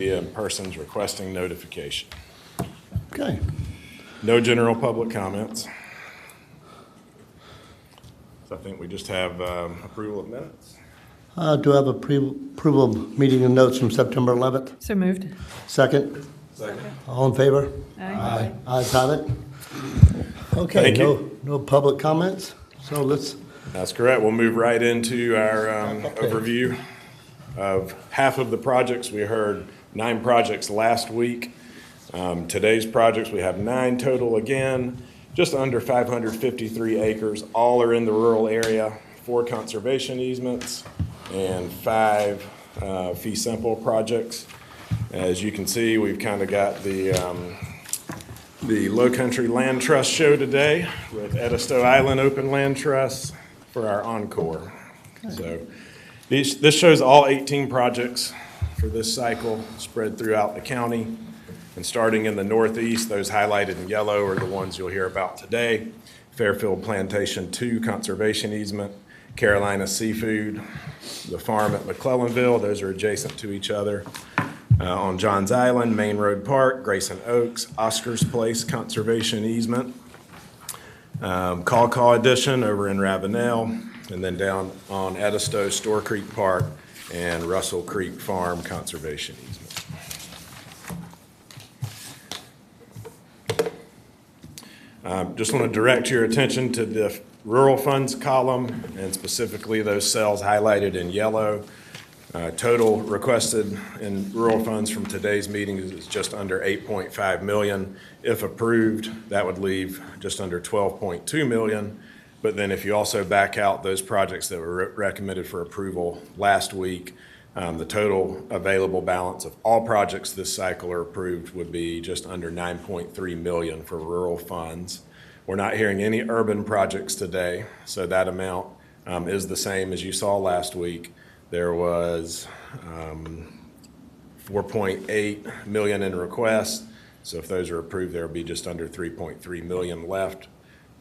and persons requesting notification. Okay. No general public comments. So I think we just have approval of minutes. Do I have approval of meeting and notes from September 11th? So moved. Second? Second. All in favor? Aye. Ayes have it. Okay, Thank you. no public comments, so let's, That's correct. We'll move right into our overview of half of the projects. We heard 9 projects last week. Today's projects, we have 9 total again, just under 553 acres. All are in the rural area, 4 conservation easements, and 5 fee simple projects. As you can see, we've kind of got the Low Country Land Trust show today with Edisto Island Open Land Trust for our encore. So this shows all 18 projects for this cycle spread throughout the county. And starting in the northeast, those highlighted in yellow are the ones you'll hear about today. Fairfield Plantation 2 Conservation Easement, Carolina Seafood, the farm at McClellanville, those are adjacent to each other. On Johns Island, Main Road Park, Grayson Oaks, Oscar's Place Conservation Easement, Caw Edition over in Ravenel, and then down on Edisto, Store Creek Park, and Russell Creek Farm Conservation Easement. Just want to direct your attention to the rural funds column, and specifically those cells highlighted in yellow. Total requested in rural funds from today's meeting is just under $8.5 million. If approved, that would leave just under $12.2 million. But then if you also back out those projects that were recommended for approval last week, the total available balance of all projects this cycle are approved would be just under $9.3 million for rural funds. We're not hearing any urban projects today, so that amount is the same as you saw last week. There was $4.8 million in requests, so if those are approved, there will be just under $3.3 million left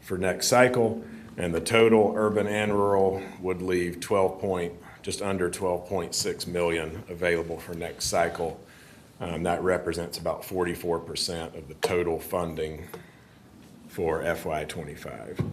for next cycle, and the total urban and rural would leave just under $12.6 million available for next cycle. That represents about 44% of the total funding for FY25.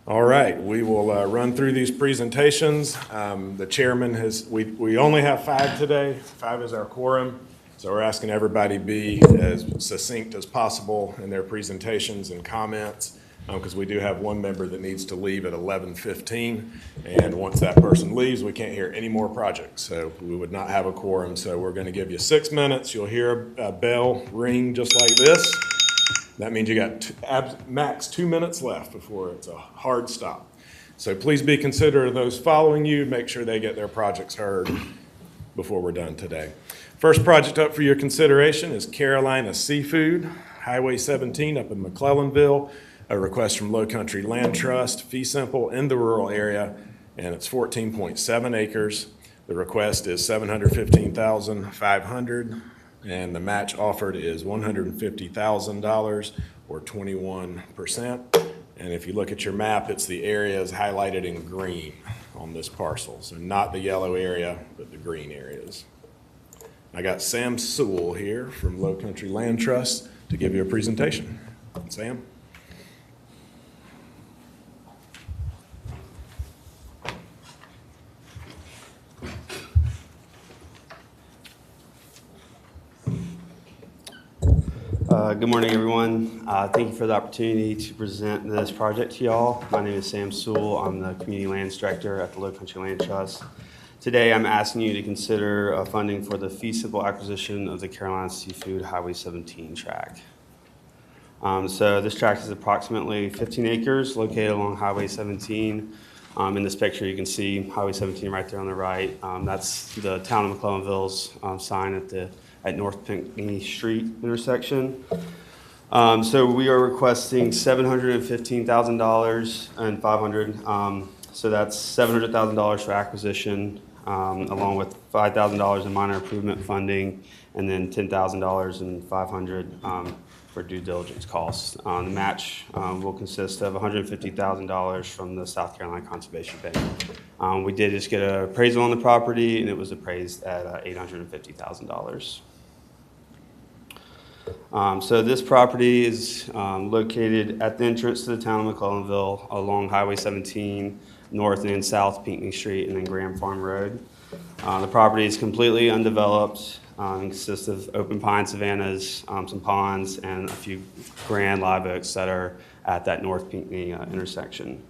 All right, we will run through these presentations. The chairman we only have 5 today. 5 is our quorum. So we're asking everybody be as succinct as possible in their presentations and comments, because we do have one member that needs to leave at 11:15. And once that person leaves, we can't hear any more projects. So we would not have a quorum. So we're going to give you 6 minutes. You'll hear a bell ring just like this. That means you got max 2 minutes left before it's a hard stop. So please be considerate of those following you. Make sure they get their projects heard before we're done today. First project up for your consideration is Carolina Seafood, Highway 17 up in McClellanville. A request from Low Country Land Trust, fee simple in the rural area, and it's 14.7 acres. The request is $715,500. And the match offered is $150,000 or 21%. And if you look at your map, it's the areas highlighted in green on this parcel. So not the yellow area, but the green areas. I got Sam Sewell here from Low Country Land Trust to give you a presentation. Sam? Good morning, everyone. Thank you for the opportunity to present this project to y'all. My name is Sam Sewell. I'm the Community Lands Director at the Low Country Land Trust. Today, I'm asking you to consider funding for the fee simple acquisition of the Carolina Seafood Highway 17 tract. So this tract is approximately 15 acres located along Highway 17. In this picture, you can see Highway 17 right there on the right. That's the town of McClellanville's sign at North Pinckney Street intersection. So we are requesting $715,000 and $500. So that's $700,000 for acquisition, along with $5,000 in minor improvement funding, and then $10,000 and $500 for due diligence costs. The match will consist of $150,000 from the South Carolina Conservation Bank. We did just get an appraisal on the property, and it was appraised at $850,000. So this property is located at the entrance to the town of McClellanville along Highway 17, north and south Pinckney Street, and then Graham Farm Road. The property is completely undeveloped. It consists of open pine savannas, some ponds, and a few grand live oaks that are at that North Pinckney intersection.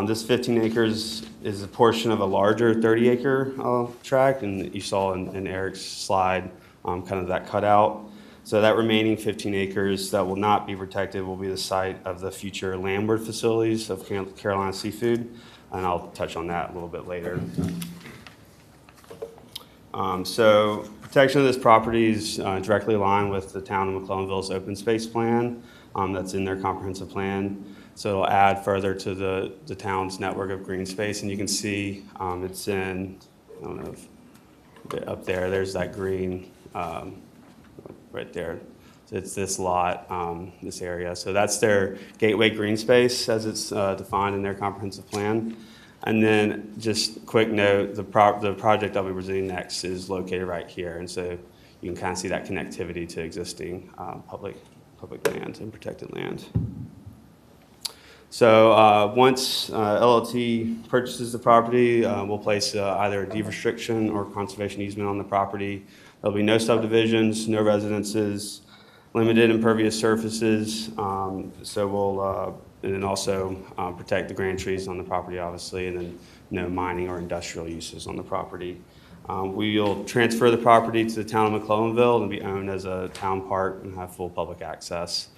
This 15 acres is a portion of a larger 30-acre tract, and you saw in Eric's slide kind of that cutout. So that remaining 15 acres that will not be protected will be the site of the future landward facilities of Carolina Seafood, and I'll touch on that a little bit later. So protection of this property is directly aligned with the town of McClellanville's open space plan that's in their comprehensive plan. So it'll add further to the town's network of green space, and you can see it's in, I don't know if up there's that green right there. So it's this lot, this area. So that's their gateway green space as it's defined in their comprehensive plan. And then just quick note, the project I'll be presenting next is located right here. And so you can kind of see that connectivity to existing public land and protected land. So once LLT purchases the property, we'll place either a deed restriction or conservation easement on the property. There'll be no subdivisions, no residences, limited impervious surfaces. So we'll and then also protect the grand trees on the property, obviously, and then no mining or industrial uses on the property. We'll transfer the property to the town of McClellanville and be owned as a town park and have full public access.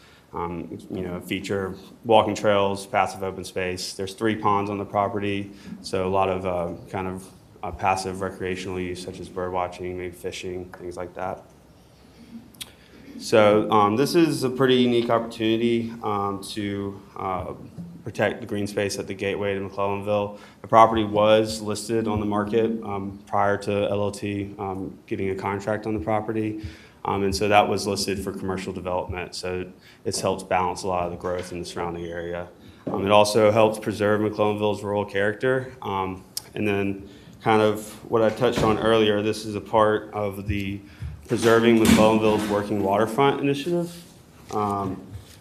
Feature walking trails, passive open space. There's 3 ponds on the property, so a lot of passive recreational use such as bird watching, maybe fishing, things like that. So this is a pretty unique opportunity to protect the green space at the gateway to McClellanville. The property was listed on the market prior to LLT getting a contract on the property. And so that was listed for commercial development. So it's helped balance a lot of the growth in the surrounding area. It also helps preserve McClellanville's rural character. And then kind of what I touched on earlier, this is a part of the Preserving McClellanville's Working Waterfront initiative.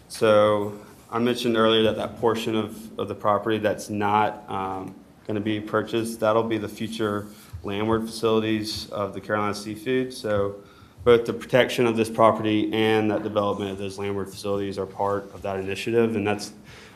So I mentioned earlier that portion of the property that's not going to be purchased, that'll be the future landward facilities of the Carolina Seafood. So both the protection of this property and that development of those landward facilities are part of that initiative, and it's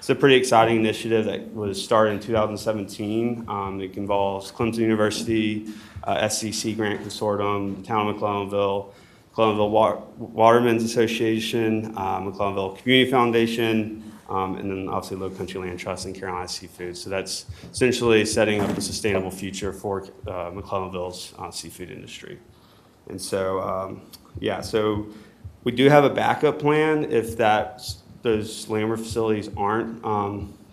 a pretty exciting initiative that was started in 2017. It involves Clemson University, SCC Grant Consortium, the Town of McClellanville, McClellanville Watermen's Association, McClellanville Community Foundation, and then obviously Low Country Land Trust and Carolina Seafood. So that's essentially setting up a sustainable future for McClellanville's seafood industry. And so, so we do have a backup plan if those landward facilities aren't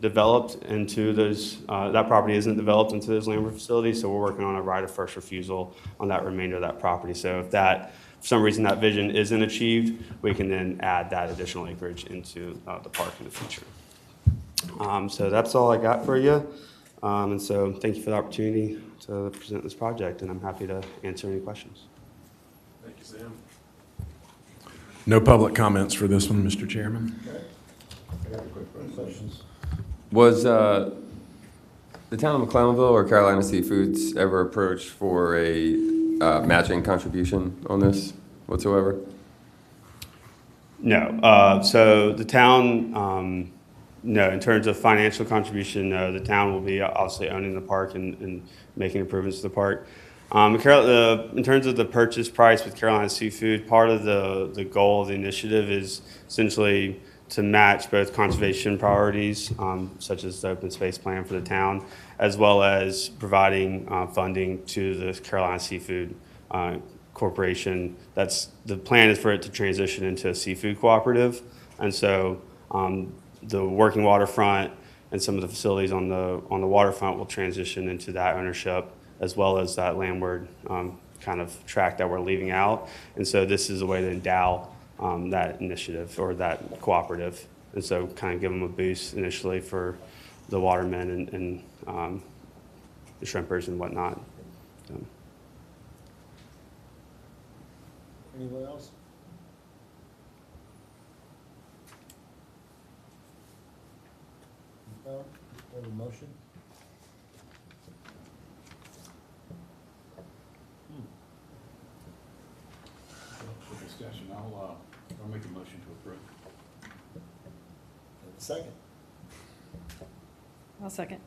developed into those, that property isn't developed into those landward facilities. So we're working on a right of first refusal on that remainder of that property. So if that, for some reason, that vision isn't achieved, we can then add that additional acreage into the park in the future. So that's all I got for you. And so thank you for the opportunity to present this project, and I'm happy to answer any questions. Thank you, Sam. No public comments for this one, Mr. Chairman. I got a quick question. Was the town of McClellanville or Carolina Seafoods ever approached for a matching contribution on this whatsoever? No. So the town, no. In terms of financial contribution, no. The town will be obviously owning the park and making improvements to the park. In terms of the purchase price with Carolina Seafood, part of the goal of the initiative is essentially to match both conservation priorities, such as the open space plan for the town, as well as providing funding to the Carolina Seafood Corporation. The plan is for it to transition into a seafood cooperative, and so the working waterfront and some of the facilities on the waterfront will transition into that ownership, as well as that landward kind of tract that we're leaving out. And so this is a way to endow that initiative or that cooperative. And so kind of give them a boost initially for the watermen and the shrimpers and whatnot. So. Anyone else? No? Have a motion? For discussion, I'll make a motion to approve. Have a second? I'll second.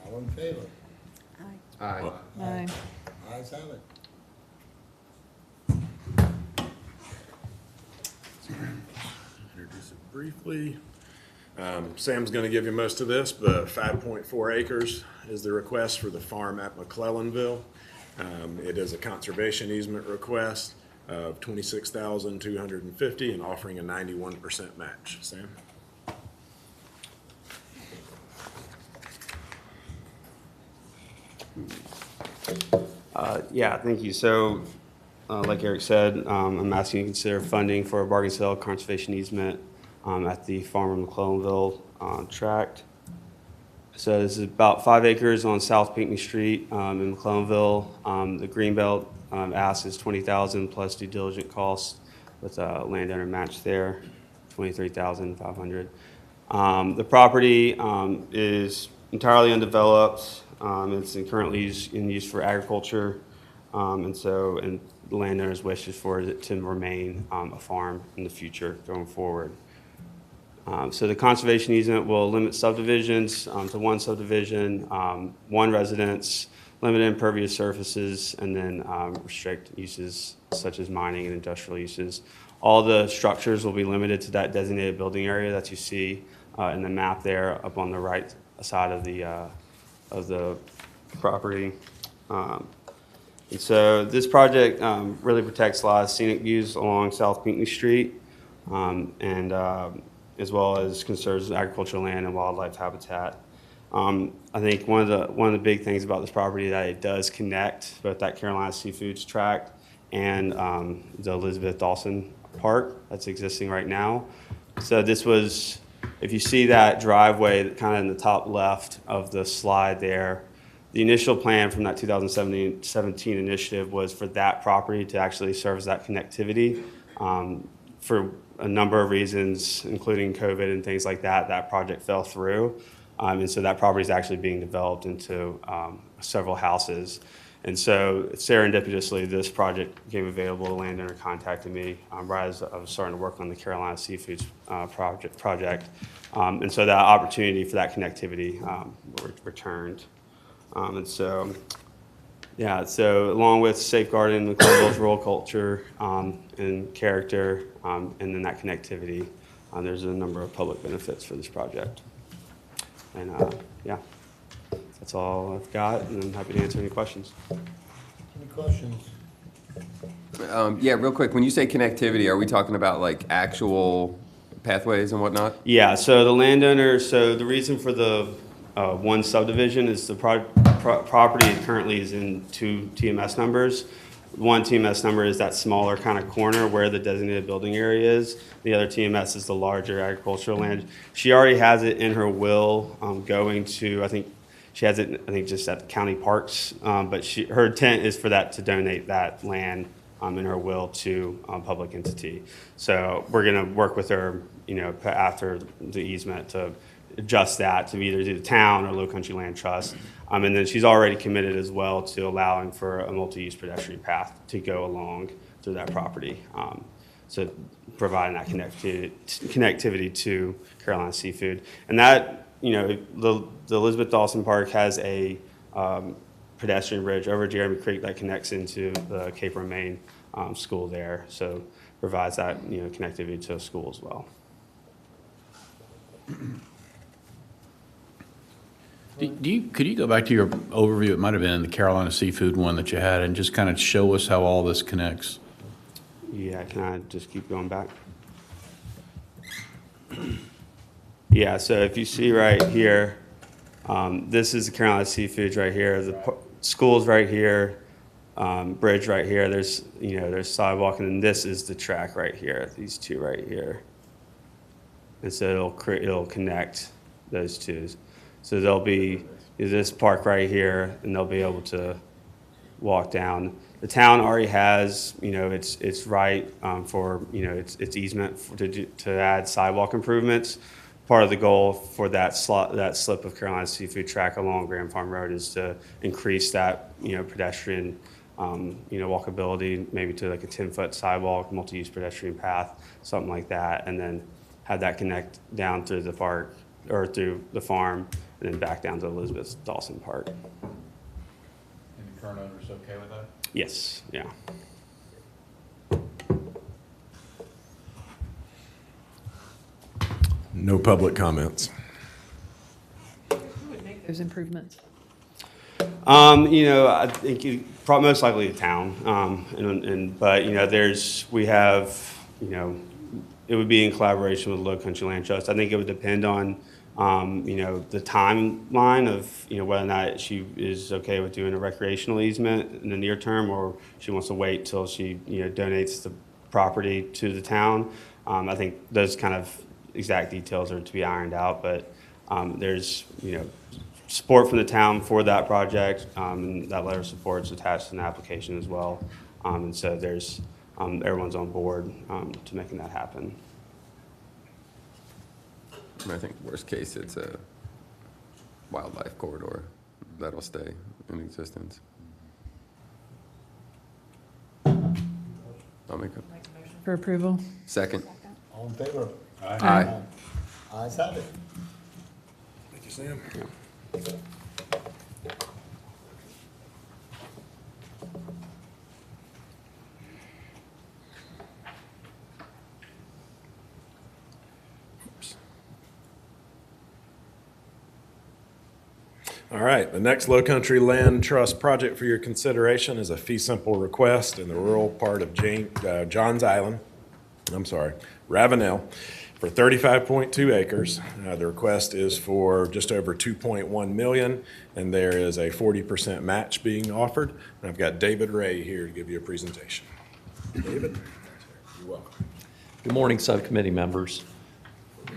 All in favor? Aye. Aye. Ayes have it. Introduce it briefly. Sam's going to give you most of this, but 5.4 acres is the request for the farm at McClellanville. It is a conservation easement request of $26,250 and offering a 91% match. Sam? Yeah, thank you. So, like Eric said, I'm asking you to consider funding for a bargain sale conservation easement at the farm of McClellanville tract. So this is about 5 acres on South Pinckney Street in McClellanville. The Greenbelt ask is $20,000 plus due diligence costs with a landowner match there, $23,500. The property is entirely undeveloped. It's currently in use for agriculture, and the landowner's wish is for it to remain a farm in the future going forward. So the conservation easement will limit subdivisions to one subdivision, one residence, limit impervious surfaces, and then restrict uses such as mining and industrial uses. All the structures will be limited to that designated building area that you see in the map there up on the right side of the property. And so this project really protects a lot of scenic views along South Pinckney Street, and as well as conserves agricultural land and wildlife habitat. I think one of the big things about this property that it does connect both that Carolina Seafoods tract and the Elizabeth Dawson Park that's existing right now. So this was, if you see that driveway kind of in the top left of the slide there, the initial plan from that 2017 initiative was for that property to actually serve as that connectivity. For a number of reasons, including COVID and things like that, that project fell through. And so that property is actually being developed into several houses. And so serendipitously, this project became available. The landowner contacted me right as I was starting to work on the Carolina Seafoods project. And so that opportunity for that connectivity returned. And so, yeah, so along with safeguarding the McClellanville's rural culture and character, and then that connectivity, there's a number of public benefits for this project. And yeah, that's all I've got, and I'm happy to answer any questions. Any questions? Yeah, real quick, when you say connectivity, are we talking about like actual pathways and whatnot? Yeah, so the landowner, so the reason for the one subdivision is the property currently is in 2 TMS numbers. One TMS number is that smaller kind of corner where the designated building area is. The other TMS is the larger agricultural land. She already has it in her will going to, I think she has it, I think just at the county parks, but her intent is for that to donate that land in her will to a public entity. So we're gonna work with her, you know, after the easement to adjust that to either the town or Low Country Land Trust. And then she's already committed as well to allowing for a multi-use pedestrian path to go along through that property. So providing that connectivity to Carolina Seafood. And that, you know, the Elizabeth Dawson Park has a pedestrian bridge over Jeremy Creek that connects into the Cape Romaine school there. So provides that, you know, connectivity to a school as well. Could you go back to your overview? It might have been the Carolina Seafood one that you had, and just kind of show us how all this connects. Yeah, can I just keep going back? Yeah, so if you see right here, this is the Carolina Seafoods right here. The school's right here. bridge right here. There's, there's sidewalk, and then this is the track right here, these two right here. And so it'll connect those two. So there'll be this park right here, and they'll be able to walk down. The town already has, it's right for, its easement to add sidewalk improvements. Part of the goal for that slip of Carolina Seafood track along Grand Farm Road is to increase that, pedestrian, walkability, maybe to like a 10-foot sidewalk, multi-use pedestrian path, something like that, and then have that connect down through the park or through the farm and then back down to Elizabeth Dawson Park. And the current owner's okay with that? Yes, yeah. No public comments. Who would make those improvements? I think most likely the town, but we have, it would be in collaboration with Low Country Land Trust. I think it would depend on, the timeline of, whether or not she is okay with doing a recreational easement in the near term, or she wants to wait till she, donates the property to the town. I think those kind of exact details are to be ironed out, but there's, support from the town for that project, and that letter of support is attached in the application as well. And so there's, everyone's on board to making that happen. I think worst case, it's a wildlife corridor that'll stay in existence. I'll make a For approval? second. All in favor? Aye. Ayes have it. Thank you, Sam. All right, the next Low Country Land Trust project for your consideration is a fee simple request in the rural part of Ravenel, for 35.2 acres. The request is for just over 2.1 million, and there is a 40% match being offered. And I've got David Ray here to give you a presentation. David, you're welcome. Good morning, subcommittee members.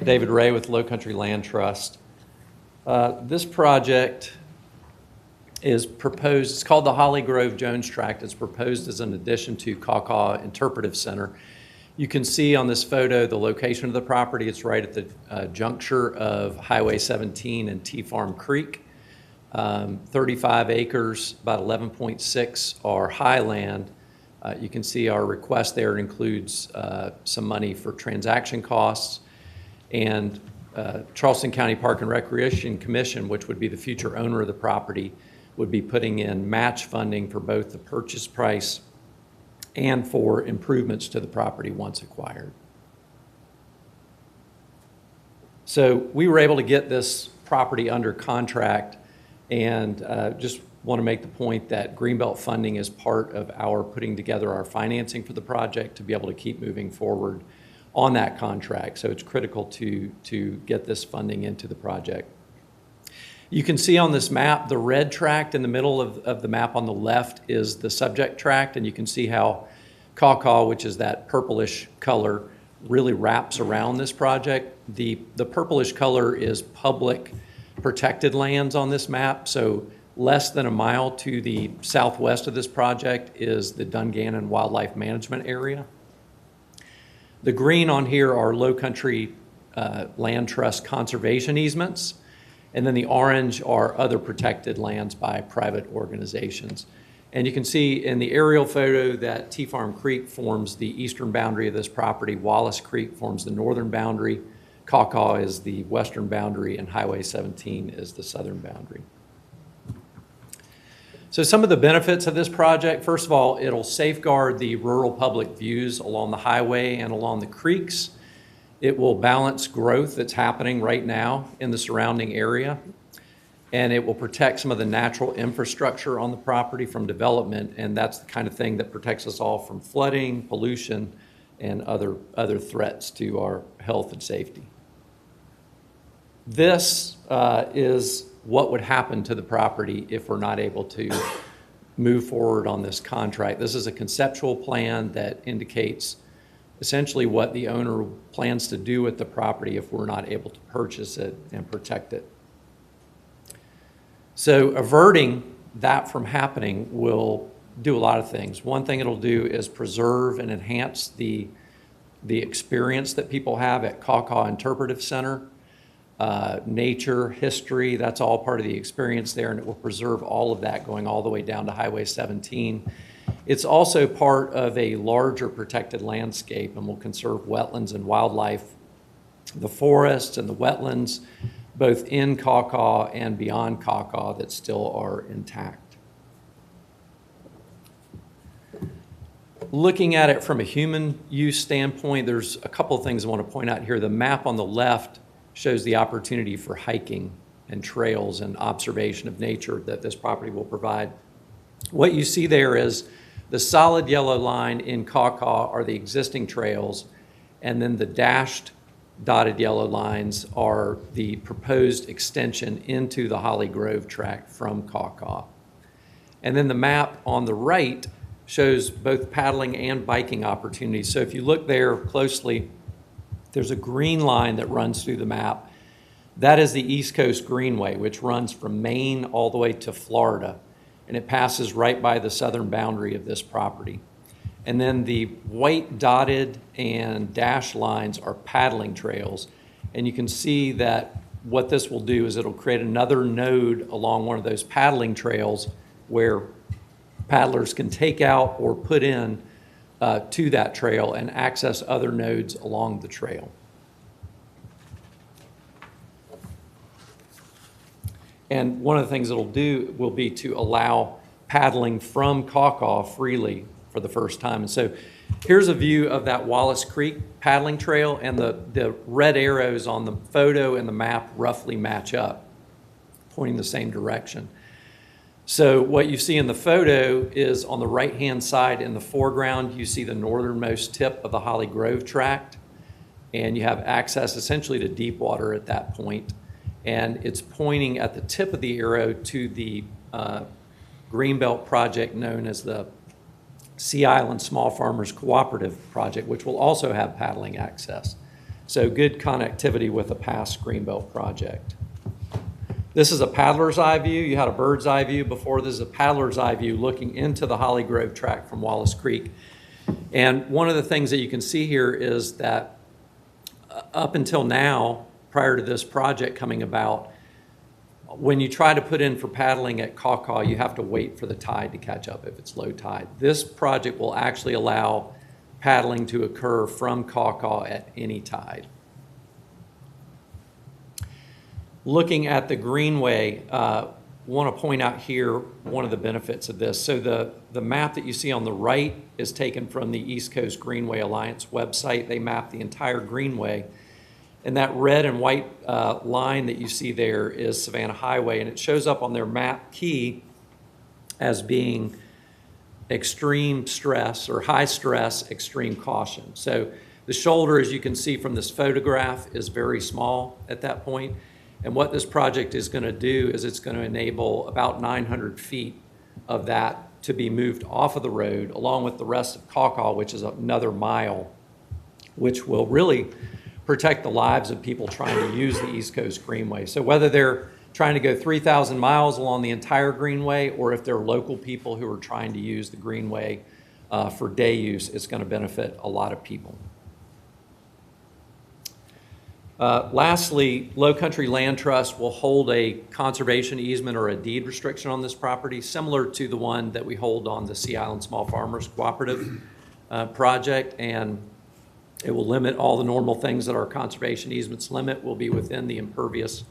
David Ray with Low Country Land Trust. This project is proposed, it's called the Holly Grove Jones Tract. It's proposed as an addition to Kaw Interpretive Center. You can see on this photo the location of the property. It's right at the juncture of Highway 17 and T Farm Creek. 35 acres, about 11.6 are highland. You can see our request there includes some money for transaction costs, and Charleston County Park and Recreation Commission, which would be the future owner of the property, would be putting in match funding for both the purchase price and for improvements to the property once acquired. So we were able to get this property under contract, and just want to make the point that Greenbelt funding is part of our putting together our financing for the project to be able to keep moving forward on that contract. So it's critical to get this funding into the project. You can see on this map, the red tract in the middle of the map on the left is the subject tract, and you can see how Kaw, which is that purplish color, really wraps around this project. The purplish color is public protected lands on this map, so less than a mile to the southwest of this project is the Dungannon Wildlife Management Area. The green on here are Low Country Land Trust conservation easements, and then the orange are other protected lands by private organizations. And you can see in the aerial photo that T Farm Creek forms the eastern boundary of this property, Wallace Creek forms the northern boundary, Kaw is the western boundary, and Highway 17 is the southern boundary. So some of the benefits of this project, first of all, it'll safeguard the rural public views along the highway and along the creeks. It will balance growth that's happening right now in the surrounding area, and it will protect some of the natural infrastructure on the property from development, and that's the kind of thing that protects us all from flooding, pollution, and other threats to our health and safety. This is what would happen to the property if we're not able to move forward on this contract. This is a conceptual plan that indicates essentially what the owner plans to do with the property if we're not able to purchase it and protect it. So averting that from happening will do a lot of things. One thing it'll do is preserve and enhance the experience that people have at Kaw Interpretive Center. Nature, history, that's all part of the experience there, and it will preserve all of that going all the way down to Highway 17. It's also part of a larger protected landscape and will conserve wetlands and wildlife, the forests and the wetlands, both in Kaw and beyond Kaw that still are intact. Looking at it from a human use standpoint, there's a couple of things I want to point out here. The map on the left shows the opportunity for hiking and trails and observation of nature that this property will provide. What you see there is the solid yellow line in Kaw are the existing trails, and then the dashed dotted yellow lines are the proposed extension into the Holly Grove tract from Kaw. And then the map on the right shows both paddling and biking opportunities. So if you look there closely, there's a green line that runs through the map. That is the East Coast Greenway, which runs from Maine all the way to Florida, and it passes right by the southern boundary of this property. And then the white dotted and dashed lines are paddling trails, and you can see that what this will do is it'll create another node along one of those paddling trails where paddlers can take out or put in to that trail and access other nodes along the trail. And one of the things it'll do will be to allow paddling from Kaw freely for the first time. And so here's a view of that Wallace Creek paddling trail, and the red arrows on the photo and the map roughly match up, pointing the same direction. So what you see in the photo is on the right-hand side in the foreground, you see the northernmost tip of the Holly Grove tract, and you have access essentially to deep water at that point. And it's pointing at the tip of the arrow to the Greenbelt project known as the Sea Island Small Farmers Cooperative Project, which will also have paddling access. So good connectivity with the past Greenbelt project. This is a paddler's eye view. You had a bird's eye view before. This is a paddler's eye view looking into the Holly Grove tract from Wallace Creek. And one of the things that you can see here is that up until now, prior to this project coming about, when you try to put in for paddling at Kaw, you have to wait for the tide to catch up if it's low tide. This project will actually allow paddling to occur from Kaw at any tide. Looking at the Greenway, want to point out here one of the benefits of this. So the map that you see on the right is taken from the East Coast Greenway Alliance website. They map the entire Greenway. And that red and white line that you see there is Savannah Highway, and it shows up on their map key as being extreme stress or high stress, extreme caution. So the shoulder, as you can see from this photograph, is very small at that point. And what this project is going to do is it's going to enable about 900 feet of that to be moved off of the road, along with the rest of Kaw, which is another mile, which will really protect the lives of people trying to use the East Coast Greenway. So whether they're trying to go 3,000 miles along the entire Greenway, or if they're local people who are trying to use the Greenway for day use, it's going to benefit a lot of people. Lastly, Low Country Land Trust will hold a conservation easement or a deed restriction on this property, similar to the one that we hold on the Sea Island Small Farmers Cooperative project, and it will limit all the normal things that our conservation easements limit. Will be within the impervious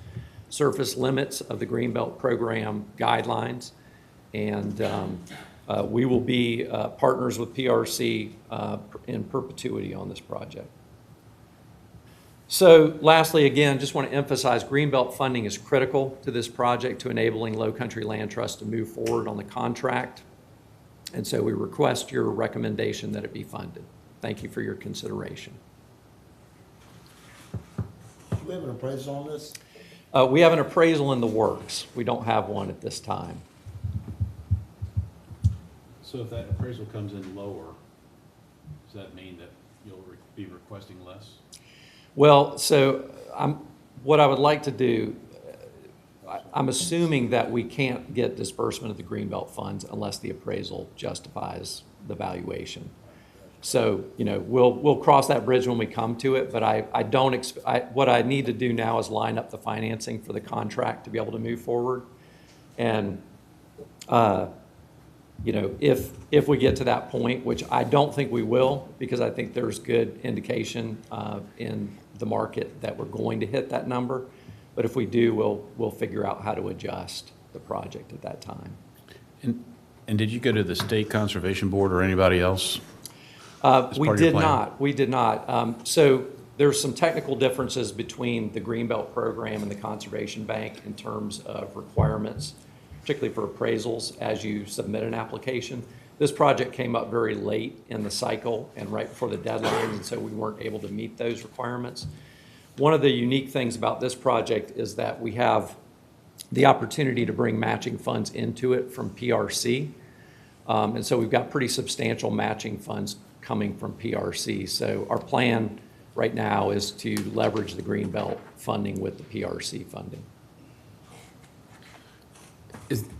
surface limits of the Greenbelt program guidelines, and we will be partners with PRC in perpetuity on this project. So lastly, again, just want to emphasize Greenbelt funding is critical to this project, to enabling Low Country Land Trust to move forward on the contract. And so we request your recommendation that it be funded. Thank you for your consideration. Do we have an appraisal on this? We have an appraisal in the works. We don't have one at this time. So if that appraisal comes in lower, does that mean that you'll be requesting less? Well, so what I would like to do, I'm assuming that we can't get disbursement of the Greenbelt funds unless the appraisal justifies the valuation. So, we'll cross that bridge when we come to it, but I don't what I need to do now is line up the financing for the contract to be able to move forward. And, if we get to that point, which I don't think we will, because I think there's good indication in the market that we're going to hit that number. But if we do, we'll figure out how to adjust the project at that time. And did you go to the State Conservation Board or anybody else? We did not. So there's some technical differences between the Greenbelt program and the Conservation Bank in terms of requirements, particularly for appraisals as you submit an application. This project came up very late in the cycle and right before the deadline, and so we weren't able to meet those requirements. One of the unique things about this project is that we have the opportunity to bring matching funds into it from PRC. And so we've got pretty substantial matching funds coming from PRC. So our plan right now is to leverage the Greenbelt funding with the PRC funding.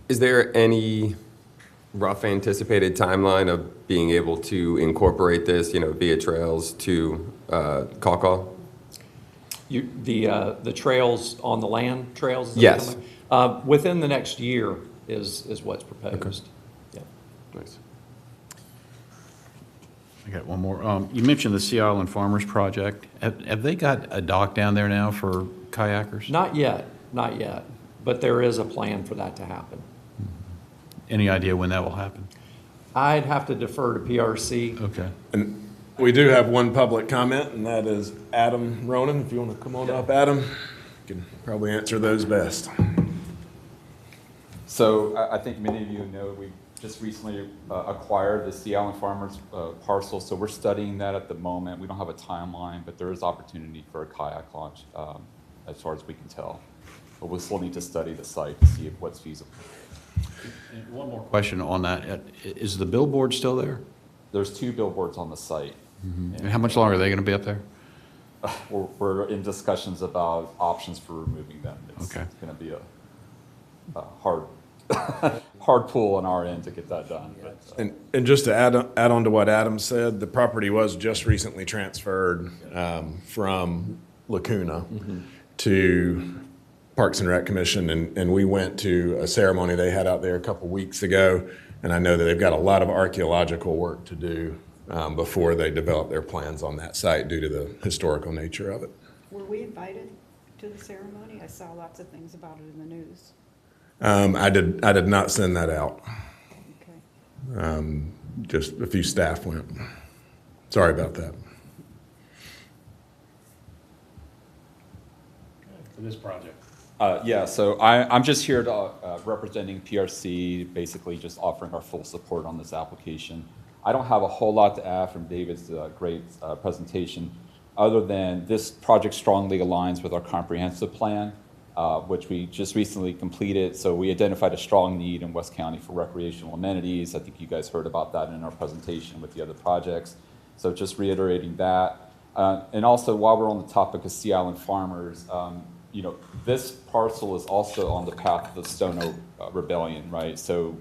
Is there any rough anticipated timeline of being able to incorporate this, via trails to Caw? The trails on the land trails? Is that Yes. coming? Within the next year is what's proposed. Yeah. Nice. I got one more. You mentioned the Sea Island Farmers Project. Have they got a dock down there now for kayakers? Not yet, but there is a plan for that to happen. Any idea when that will happen? I'd have to defer to PRC. Okay. And we do have one public comment, and that is Adam Ronan. If you want to come on up, Adam, you can probably answer those best. So I think many of you know we just recently acquired the Sea Island Farmers parcel, so we're studying that at the moment. We don't have a timeline, but there is opportunity for a kayak launch as far as we can tell. But we'll still need to study the site to see what's feasible. And one more question on that. Is the billboard still there? There's 2 billboards on the site. And how much longer are they going to be up there? We're in discussions about options for removing them. It's Okay. going to be a hard pull on our end to get that done. But, And just to add on to what Adam said, the property was just recently transferred from Lacuna to Parks and Rec Commission, and we went to a ceremony they had out there a couple weeks ago, and I know that they've got a lot of archaeological work to do before they develop their plans on that site due to the historical nature of it. Were we invited to the ceremony? I saw lots of things about it in the news. I did not send that out. Okay. Just a few staff went. Sorry about that. For this project. Yeah, so I'm just here to representing PRC, basically just offering our full support on this application. I don't have a whole lot to add from David's great presentation, other than this project strongly aligns with our comprehensive plan, which we just recently completed. So we identified a strong need in West County for recreational amenities. I think you guys heard about that in our presentation with the other projects. So just reiterating that. And also, while we're on the topic of Sea Island Farmers, this parcel is also on the path of the Stone Oak Rebellion, right? So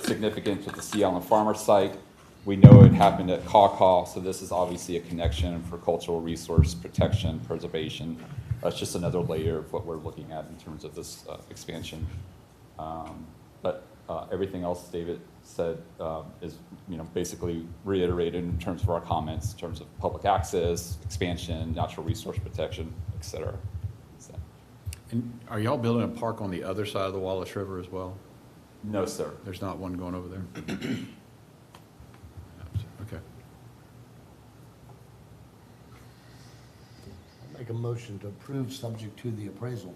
significant with the Sea Island Farmer site. We know it happened at Caw, so this is obviously a connection for cultural resource protection, preservation. That's just another layer of what we're looking at in terms of this expansion. But everything else David said is basically reiterated in terms of our comments, in terms of public access, expansion, natural resource protection, et cetera. So, And are y'all building a park on the other side of the Wallace River as well? no, sir. There's not one going over there? Okay. Make a motion to approve subject to the appraisal.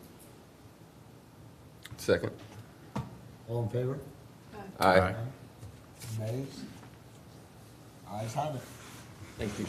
Second. All in favor? Aye. Nays? Ayes have it. Thank you.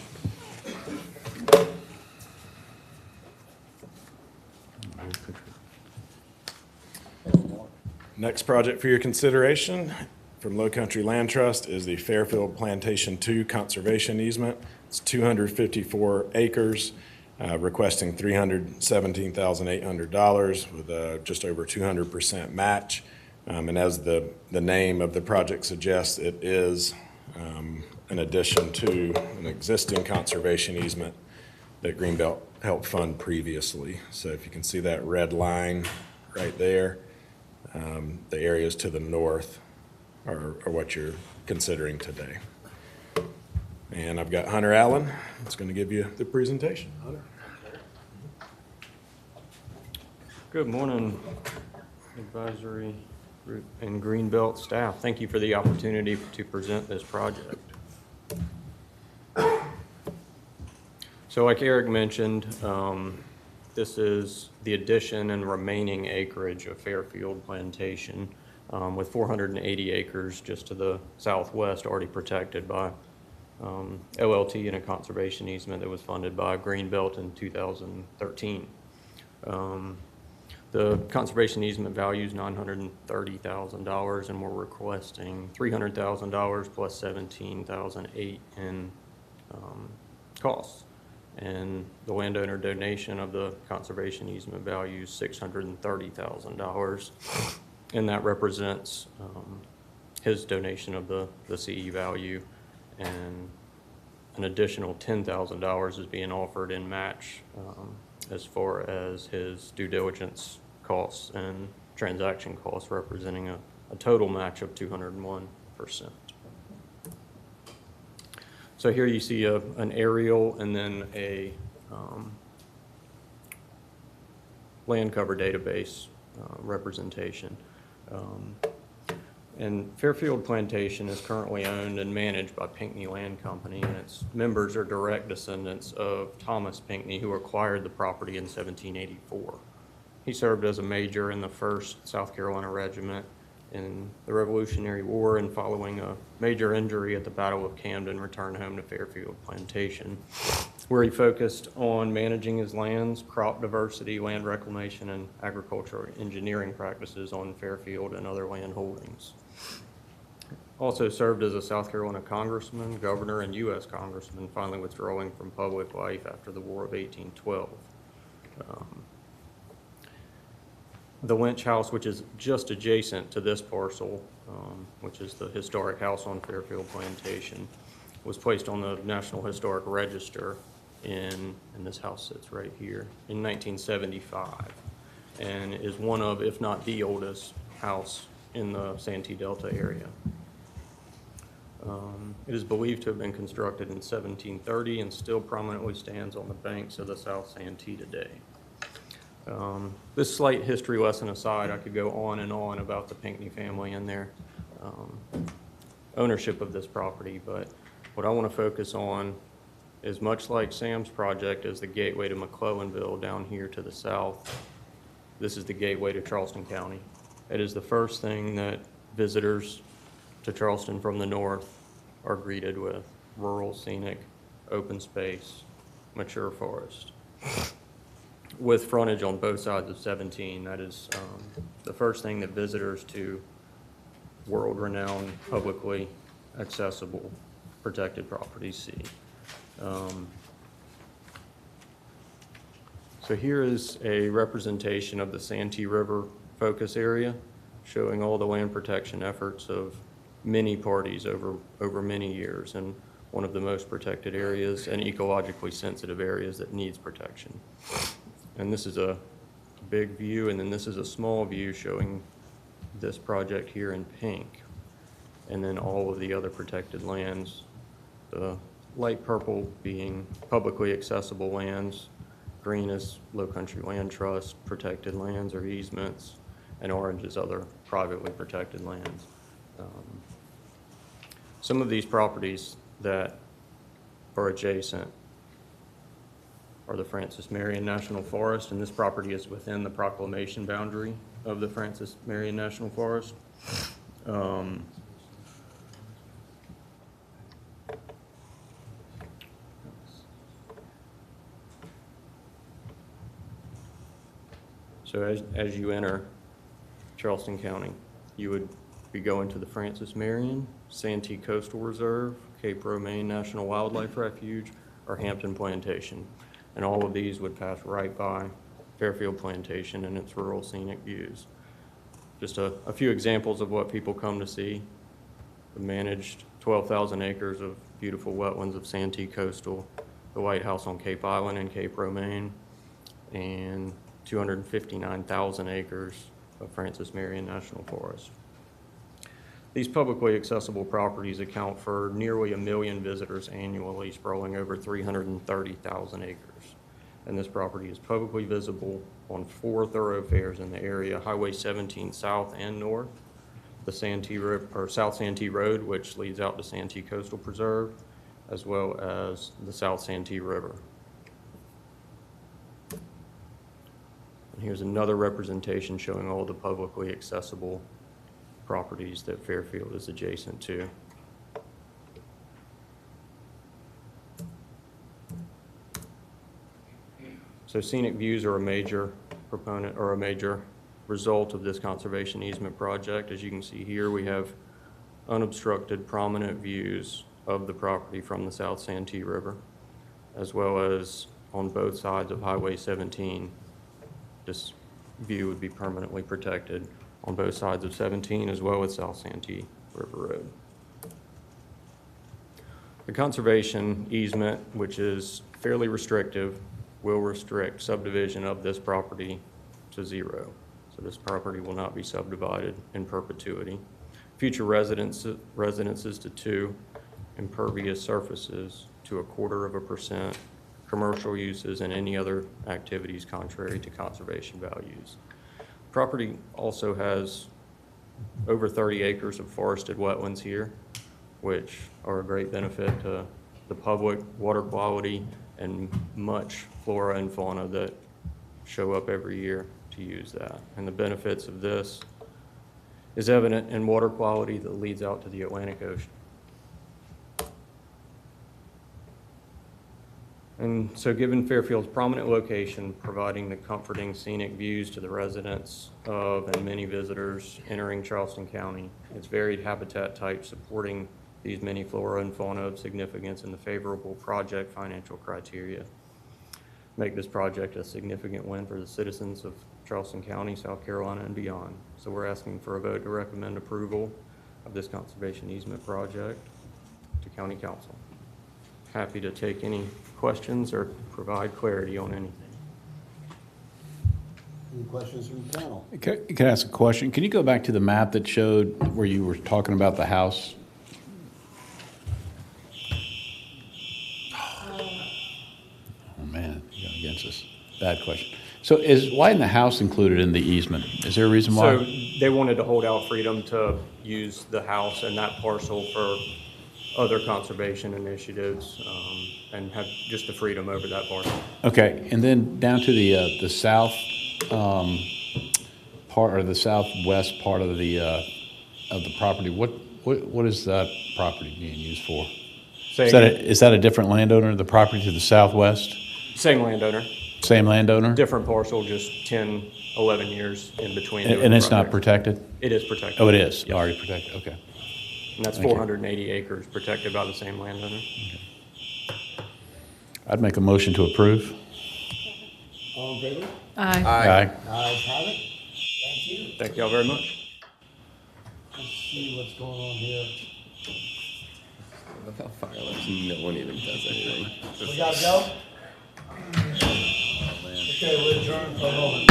Next project for your consideration from Low Country Land Trust is the Fairfield Plantation 2 Conservation Easement. It's 254 acres, requesting $317,800 with just over 200% match. And as the name of the project suggests, it is in addition to an existing conservation easement that Greenbelt helped fund previously. So if you can see that red line right there, the areas to the north are what you're considering today. And I've got Hunter Allen that's going to give you the presentation. Hunter. Good morning, advisory group and Greenbelt staff. Thank you for the opportunity to present this project. So like Eric mentioned, this is the addition and remaining acreage of Fairfield Plantation with 480 acres just to the southwest already protected by OLT and a conservation easement that was funded by Greenbelt in 2013. The conservation easement value is $930,000, and we're requesting $300,000 plus $17,008 in costs. And the landowner donation of the conservation easement value is $630,000, and that represents his donation of the CE value, and an additional $10,000 is being offered in match as far as his due diligence costs and transaction costs, representing a total match of 201%. So here you see an aerial and then a land cover database representation. And Fairfield Plantation is currently owned and managed by Pinckney Land Company, and its members are direct descendants of Thomas Pinckney, who acquired the property in 1784. He served as a major in the 1st South Carolina Regiment in the Revolutionary War, and following a major injury at the Battle of Camden, returned home to Fairfield Plantation, where he focused on managing his lands, crop diversity, land reclamation, and agricultural engineering practices on Fairfield and other land holdings. Also served as a South Carolina congressman, governor, and U.S. congressman, finally withdrawing from public life after the War of 1812. The Lynch House, which is just adjacent to this parcel, which is the historic house on Fairfield Plantation, was placed on the National Historic Register and this house sits right here, in 1975, and is one of, if not the oldest house in the Santee Delta area. It is believed to have been constructed in 1730 and still prominently stands on the banks of the South Santee today. This slight history lesson aside, I could go on and on about the Pinckney family and their ownership of this property, but what I want to focus on is, much like Sam's project as the gateway to McClellanville down here to the south, this is the gateway to Charleston County. It is the first thing that visitors to Charleston from the north are greeted with: rural, scenic, open space, mature forest. With frontage on both sides of 17, that is the first thing that visitors to world-renowned, publicly accessible, protected properties see. So here is a representation of the Santee River focus area, showing all the land protection efforts of many parties over many years, and one of the most protected areas and ecologically sensitive areas that needs protection. And this is a big view, and then this is a small view showing this project here in pink, and then all of the other protected lands, the light purple being publicly accessible lands, green is Low Country Land Trust protected lands or easements, and orange is other privately protected lands. Some of these properties that are adjacent are the Francis Marion National Forest, and this property is within the proclamation boundary of the Francis Marion National Forest. So as you enter Charleston County, you would be going to the Francis Marion, Santee Coastal Reserve, Cape Romaine National Wildlife Refuge, or Hampton Plantation. And all of these would pass right by Fairfield Plantation and its rural scenic views. Just a few examples of what people come to see. The managed 12,000 acres of beautiful wetlands of Santee Coastal, the White House on Cape Island and Cape Romaine, and 259,000 acres of Francis Marion National Forest. These publicly accessible properties account for nearly 1 million visitors annually, sprawling over 330,000 acres. And this property is publicly visible on 4 thoroughfares in the area: Highway 17 south and north, the South Santee Road, which leads out to Santee Coastal Preserve, as well as the South Santee River. And here's another representation showing all the publicly accessible properties that Fairfield is adjacent to. So scenic views are a major proponent or a major result of this conservation easement project. As you can see here, we have unobstructed prominent views of the property from the South Santee River, as well as on both sides of Highway 17. This view would be permanently protected on both sides of 17, as well as South Santee River Road. The conservation easement, which is fairly restrictive, will restrict subdivision of this property to 0. So this property will not be subdivided in perpetuity. Future residences to 2, impervious surfaces to 0.25%, commercial uses, and any other activities contrary to conservation values. Property also has over 30 acres of forested wetlands here, which are a great benefit to the public, water quality, and much flora and fauna that show up every year to use that. And the benefits of this is evident in water quality that leads out to the Atlantic Ocean. And so given Fairfield's prominent location, providing the comforting scenic views to the residents of and many visitors entering Charleston County, its varied habitat types supporting these many flora and fauna of significance, and the favorable project financial criteria make this project a significant win for the citizens of Charleston County, South Carolina, and beyond. So we're asking for a vote to recommend approval of this conservation easement project to County Council. Happy to take any questions or provide clarity on anything. Any questions from the panel? Can I ask a question? Can you go back to the map that showed where you were talking about the house? Oh, man, you got against us. Bad question. So why isn't the house included in the easement? Is there a reason why? So they wanted to hold out freedom to use the house and that parcel for other conservation initiatives, and have just the freedom over that parcel. Okay, and then down to the south part, or the southwest part of the property. What is that property being used for? Is that a different landowner? The property to the southwest? Same landowner, Same landowner? different parcel, just 10, 11 years in between. And it's not protected? It is protected. Oh, it is Yes. already protected. Okay. And that's Thank you. 480 acres protected by the same landowner. I'd make a motion to approve. All in favor? Aye. Aye. Ayes have it. Thank you. Thank y'all very much. Let's see what's going on here. Without fireworks, no one even does anything. We gotta go? Okay, we're adjourned for a moment.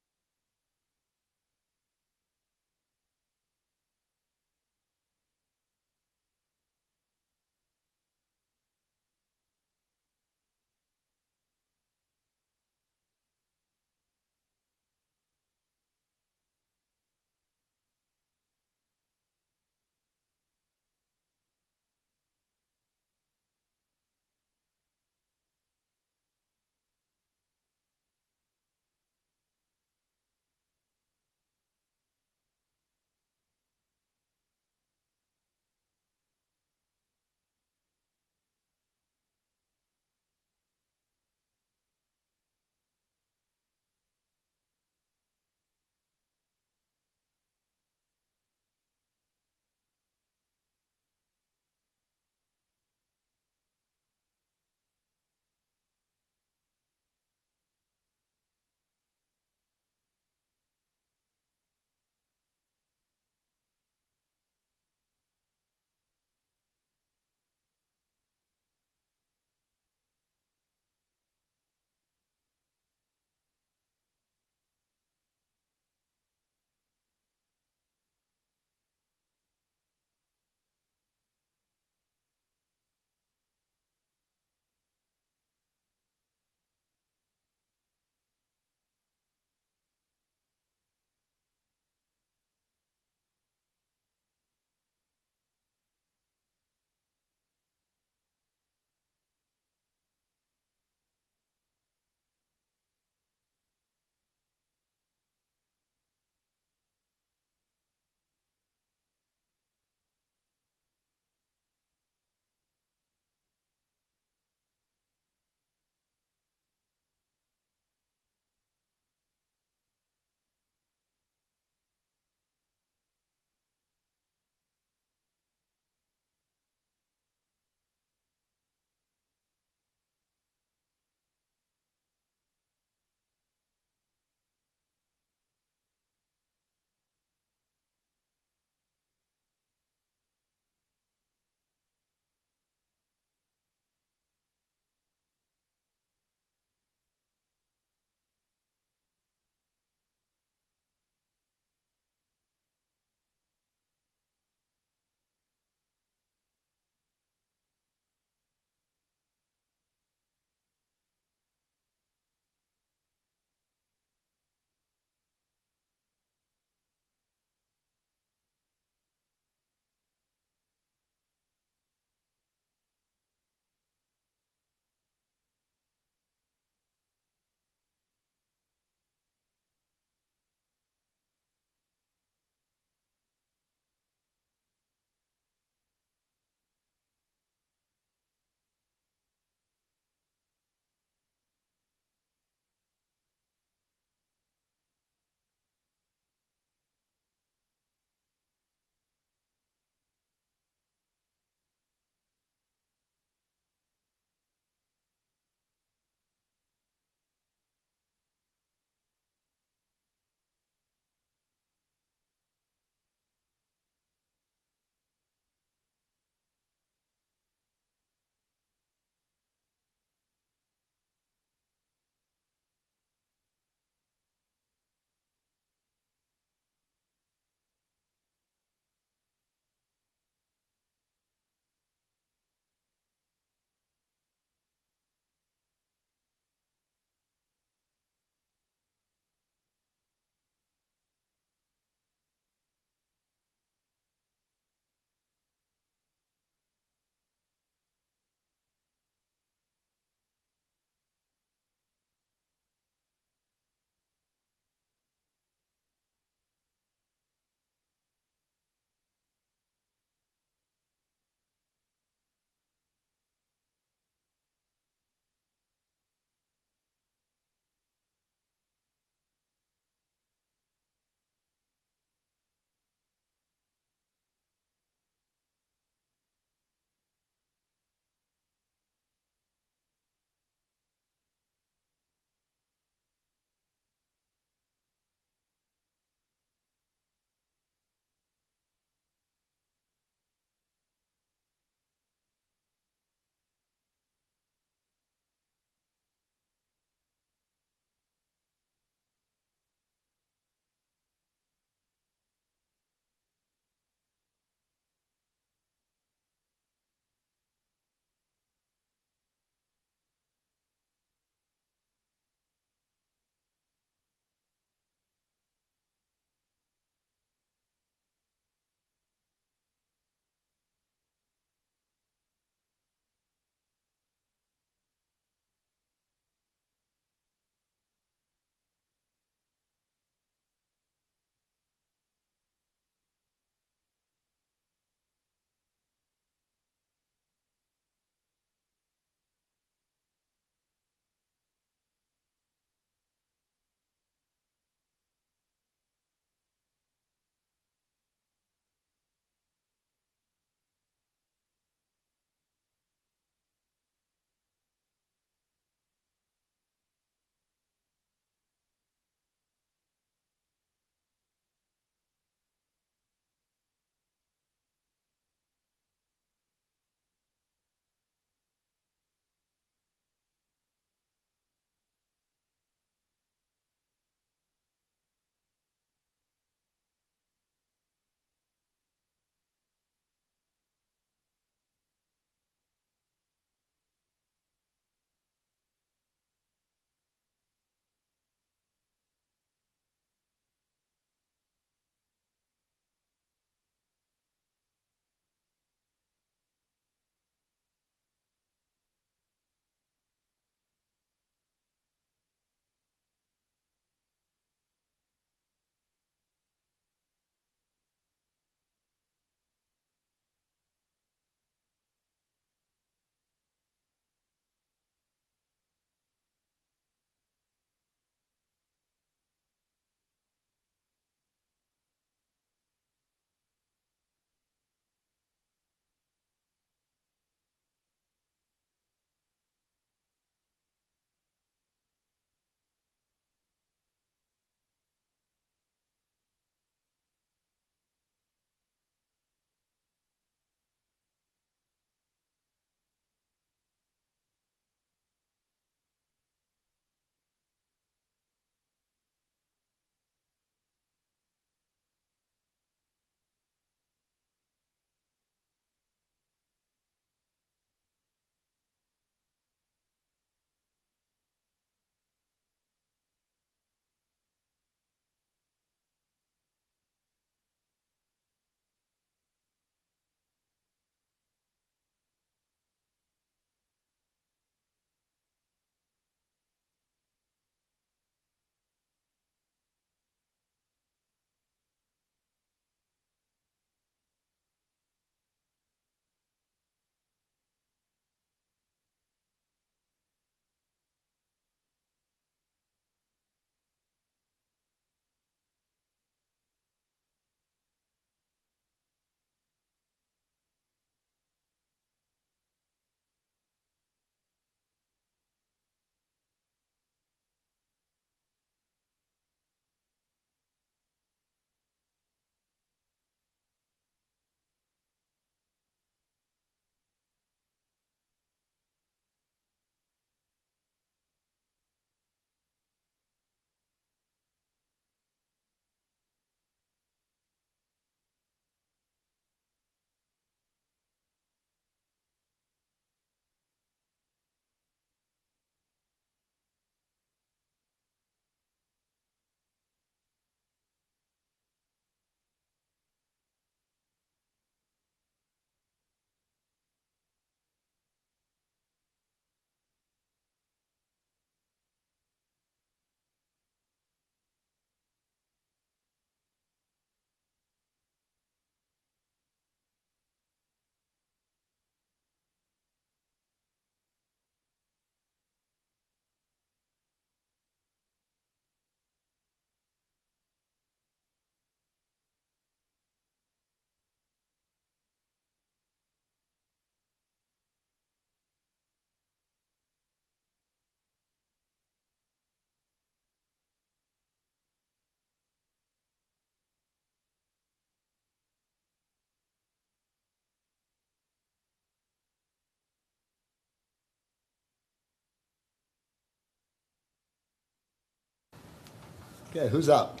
Okay, who's up?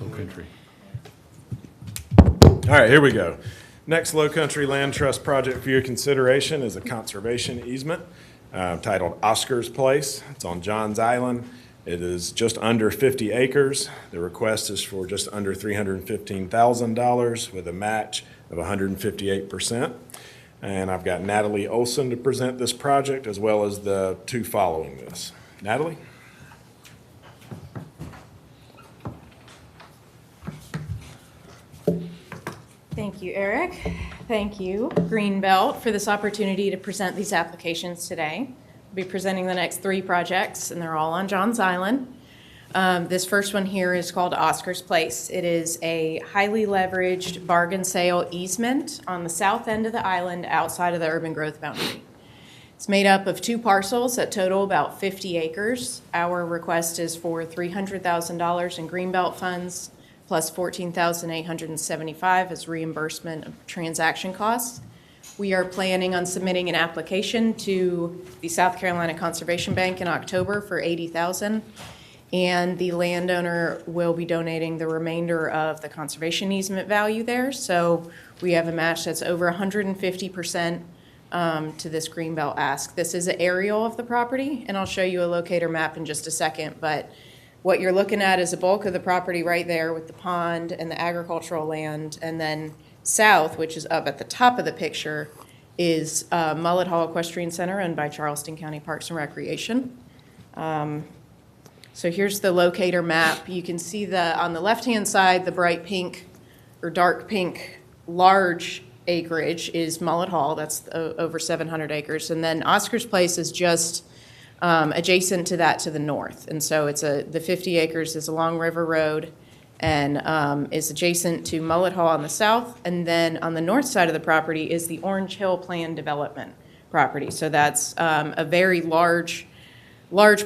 Low Country. All right, here we go. Next Low Country Land Trust project for your consideration is a conservation easement titled Oscar's Place. It's on Johns Island. It is just under 50 acres. The request is for just under $315,000 with a match of 158%. And I've got Natalie Olson to present this project as well as the two following this. Natalie? Thank you, Eric. Thank you, Greenbelt, for this opportunity to present these applications today. I'll be presenting the next three projects, and they're all on Johns Island. This first one here is called Oscar's Place. It is a highly leveraged bargain sale easement on the south end of the island outside of the urban growth boundary. It's made up of two parcels that total about 50 acres. Our request is for $300,000 in Greenbelt funds plus $14,875 as reimbursement of transaction costs. We are planning on submitting an application to the South Carolina Conservation Bank in October for $80,000, and the landowner will be donating the remainder of the conservation easement value there. So we have a match that's over 150% to this Greenbelt ask. This is an aerial of the property, and I'll show you a locator map in just a second, but what you're looking at is a bulk of the property right there with the pond and the agricultural land, and then south, which is up at the top of the picture, is Mullet Hall Equestrian Center owned by Charleston County Parks and Recreation. So here's the locator map. You can see on the left-hand side, the bright pink or dark pink large acreage is Mullet Hall. That's over 700 acres. And then Oscar's Place is just adjacent to that to the north. And so the 50 acres is along River Road and is adjacent to Mullet Hall on the south. And then on the north side of the property is the Orange Hill Plan Development property. So that's a very large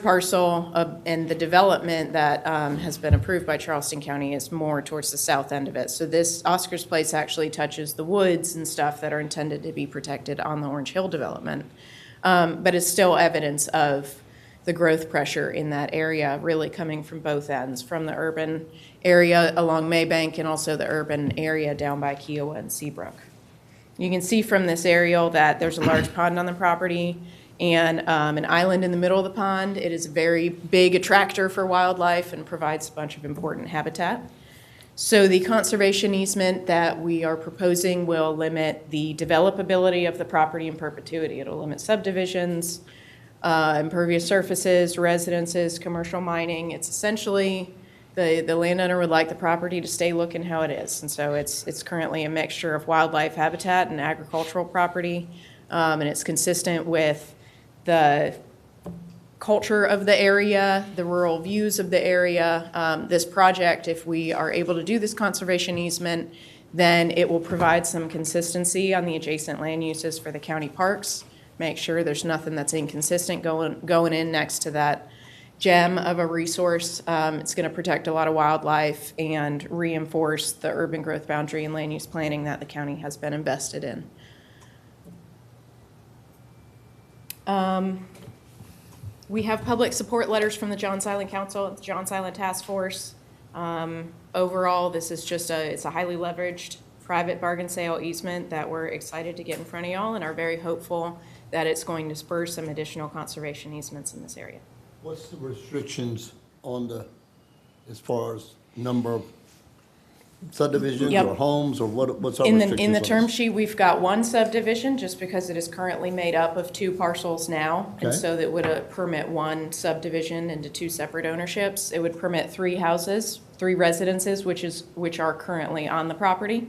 parcel and the development that has been approved by Charleston County is more towards the south end of it. So this Oscar's Place actually touches the woods and stuff that are intended to be protected on the Orange Hill development. But it's still evidence of the growth pressure in that area really coming from both ends, from the urban area along Maybank and also the urban area down by Kiowa and Seabrook. You can see from this aerial that there's a large pond on the property and an island in the middle of the pond. It is a very big attractor for wildlife and provides a bunch of important habitat. So the conservation easement that we are proposing will limit the developability of the property in perpetuity. It'll limit subdivisions, impervious surfaces, residences, commercial mining. It's essentially, the landowner would like the property to stay looking how it is. And so it's currently a mixture of wildlife habitat and agricultural property. And it's consistent with the culture of the area, the rural views of the area. This project, if we are able to do this conservation easement, then it will provide some consistency on the adjacent land uses for the county parks. Make sure there's nothing that's inconsistent going in next to that gem of a resource. It's going to protect a lot of wildlife and reinforce the urban growth boundary and land use planning that the county has been invested in. We have public support letters from the Johns Island Council, the Johns Island Task Force. Overall, this is just it's a highly leveraged private bargain sale easement that we're excited to get in front of y'all and are very hopeful that it's going to spur some additional conservation easements in this area. What's the restrictions on as far as number of subdivisions Yep. or homes, or what's our In restrictions? the on term this? sheet, we've got one subdivision, just because it is currently made up of two parcels now. And Okay. so that would permit one subdivision into two separate ownerships. It would permit three houses, three residences, which are currently on the property.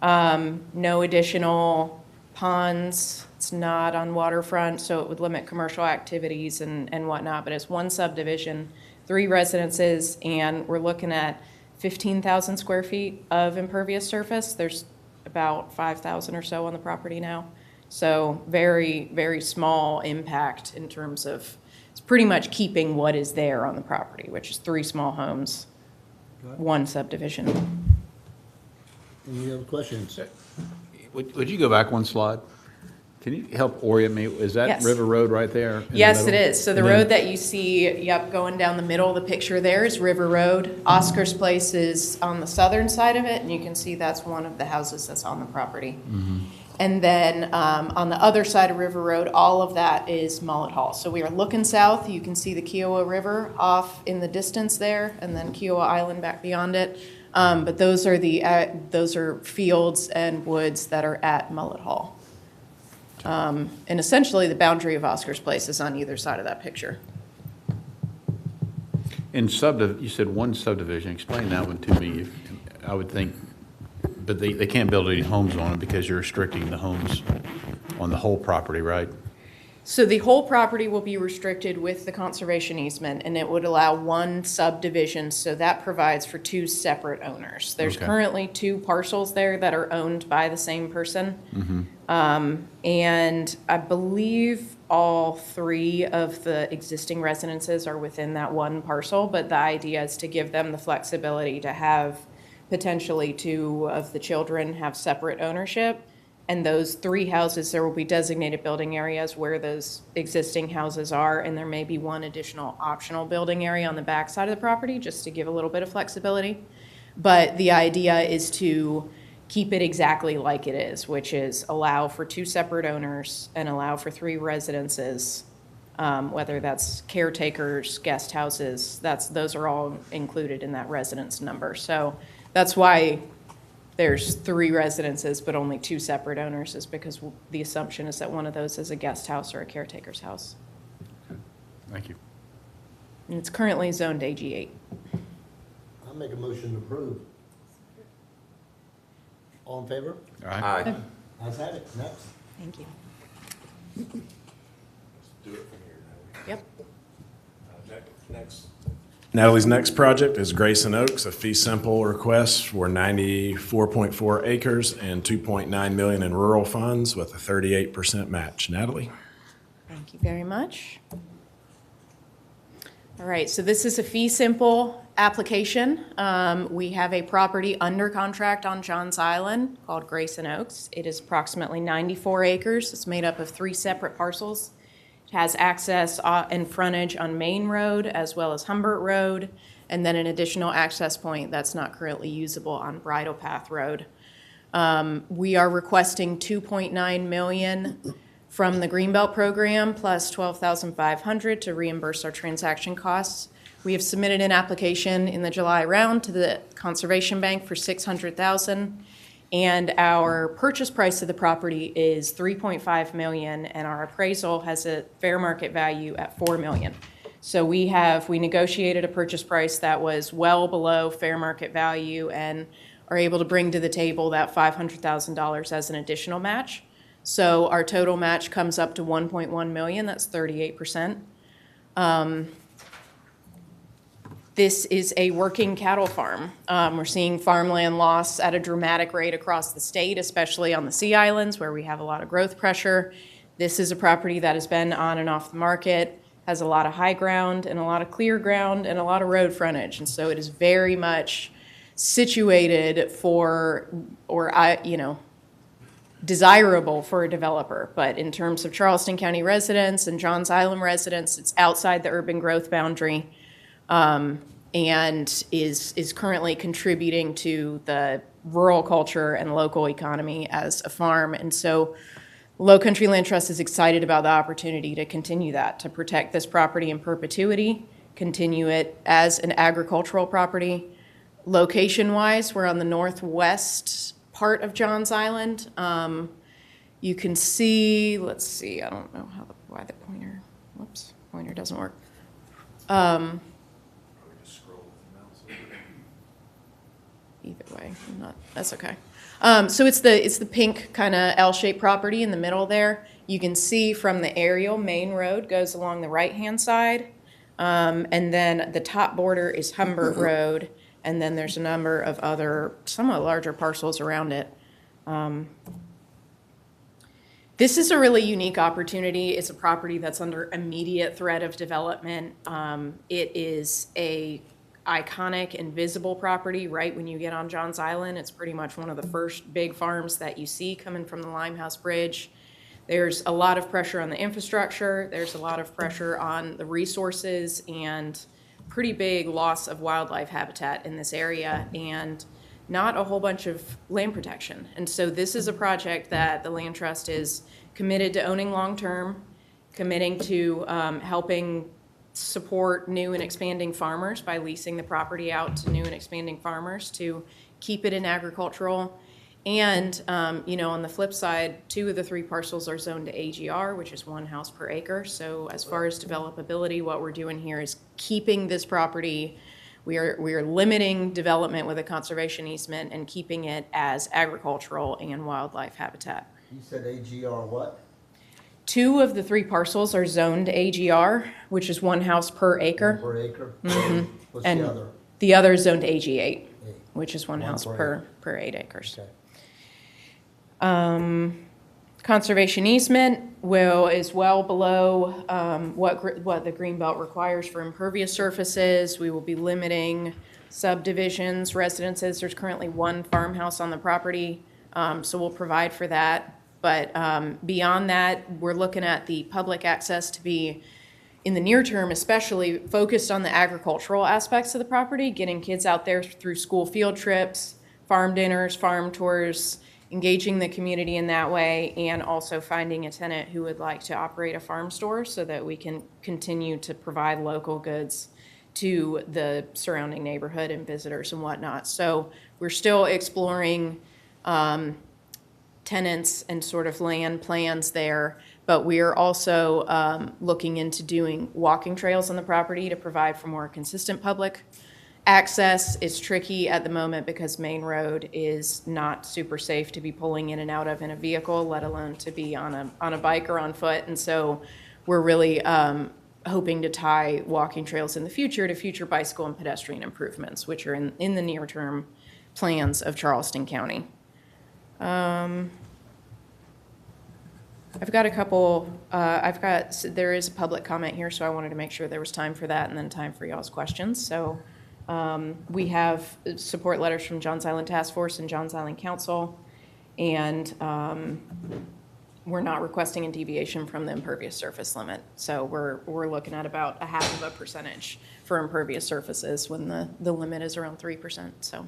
No additional ponds. It's not on waterfront, so it would limit commercial activities and whatnot. But it's one subdivision, three residences, and we're looking at 15,000 square feet of impervious surface. There's about 5,000 or so on the property now. So very, very small impact in terms of, it's pretty much keeping what is there on the property, which is three small homes, one subdivision. Any other questions? Would you go back one slide? Can you help orient me? Is that Yes. River Road right there? in the Yes, it middle? is. So the And then- road that you see, yep, going down the middle of the picture there is River Road. Oscar's Place is on the southern side of it, and you can see that's one of the houses that's on the property. And then on the other side of River Road, all of that is Mullet Hall. So we are looking south. You can see the Kiowa River off in the distance there, and then Kiowa Island back beyond it. But those are fields and woods that are at Mullet Hall. And essentially, the boundary of Oscar's Place is on either side of that picture. In you said one subdivision. Explain that one to me. I would think, but they can't build any homes on it because you're restricting the homes on the whole property, right? So the whole property will be restricted with the conservation easement, and it would allow one subdivision, so that provides for two separate owners. There's Okay. currently two parcels there that are owned by the same person. And I believe all three of the existing residences are within that one parcel, but the idea is to give them the flexibility to have potentially two of the children have separate ownership. And those three houses, there will be designated building areas where those existing houses are, and there may be one additional optional building area on the back side of the property, just to give a little bit of flexibility. But the idea is to keep it exactly like it is, which is allow for two separate owners and allow for three residences, whether that's caretakers, guest houses, those are all included in that residence number. So that's why there's three residences, but only two separate owners, is because the assumption is that one of those is a guest house or a caretaker's house. Thank you. And it's currently zoned AG8. I make a motion to approve. All in favor? All right. Aye. Ayes have it. Next. Thank you. Do it from here, Yep. Next. Natalie's next project is Grayson Oaks, a fee simple request for 94.4 acres and 2.9 million in rural funds with a 38% match. Natalie? Thank you very much. All right, so this is a fee simple application. We have a property under contract on Johns Island called Grayson Oaks. It is approximately 94 acres. It's made up of three separate parcels. It has access and frontage on Main Road as well as Humbert Road, and then an additional access point that's not currently usable on Bridle Path Road. We are requesting 2.9 million from the Greenbelt program plus 12,500 to reimburse our transaction costs. We have submitted an application in the July round to the Conservation Bank for 600,000. And our purchase price of the property is 3.5 million, and our appraisal has a fair market value at 4 million. So we negotiated a purchase price that was well below fair market value and are able to bring to the table that $500,000 as an additional match. So our total match comes up to 1.1 million, that's 38%. This is a working cattle farm. We're seeing farmland loss at a dramatic rate across the state, especially on the Sea Islands where we have a lot of growth pressure. This is a property that has been on and off the market, has a lot of high ground and a lot of clear ground and a lot of road frontage. And so it is very much situated desirable for a developer. But in terms of Charleston County residents and Johns Island residents, it's outside the urban growth boundary. And is currently contributing to the rural culture and local economy as a farm. And so Low Country Land Trust is excited about the opportunity to continue that, to protect this property in perpetuity, continue it as an agricultural property. Location-wise, we're on the northwest part of Johns Island. You can see, let's see, I don't know why the pointer doesn't work. Either way, that's okay. So it's the pink kind of L-shaped property in the middle there. You can see from the aerial, Main Road goes along the right-hand side. And then the top border is Humbert Road. And then there's a number of other, somewhat larger parcels around it. This is a really unique opportunity. It's a property that's under immediate threat of development. It is a iconic and visible property right when you get on Johns Island. It's pretty much one of the first big farms that you see coming from the Limehouse Bridge. there's a lot of pressure on the infrastructure, there's a lot of pressure on the resources, and pretty big loss of wildlife habitat in this area, and not a whole bunch of land protection. And so this is a project that the Land Trust is committed to owning long-term, committing to helping support new and expanding farmers by leasing the property out to new and expanding farmers to keep it in agricultural. And, on the flip side, 2 of the 3 parcels are zoned to AGR, which is 1 house per acre. So as far as developability, what we're doing here is keeping this property, we are limiting development with a conservation easement and keeping it as agricultural and wildlife habitat. You said AGR what? 2 of the 3 parcels are zoned AGR, which is 1 house per acre. Per acre? What's And the other? the other is zoned AG8, 8. which is 1 One house per per 8 acres. Okay. Conservation easement is well below what the Greenbelt requires for impervious surfaces. We will be limiting subdivisions, residences. There's currently 1 farmhouse on the property, so we'll provide for that. But beyond that, we're looking at the public access to be, in the near term especially, focused on the agricultural aspects of the property, getting kids out there through school field trips, farm dinners, farm tours, engaging the community in that way, and also finding a tenant who would like to operate a farm store so that we can continue to provide local goods to the surrounding neighborhood and visitors and whatnot. So we're still exploring tenants and sort of land plans there, but we are also looking into doing walking trails on the property to provide for more consistent public access. Is tricky at the moment because Main Road is not super safe to be pulling in and out of in a vehicle, let alone to be on a bike or on foot. And so we're really hoping to tie walking trails in the future to future bicycle and pedestrian improvements, which are in the near term plans of Charleston County. I've got a couple, there is a public comment here, so I wanted to make sure there was time for that and then time for y'all's questions. So we have support letters from Johns Island Task Force and Johns Island Council, and we're not requesting a deviation from the impervious surface limit. So we're looking at about 0.5% for impervious surfaces when the limit is around 3%. So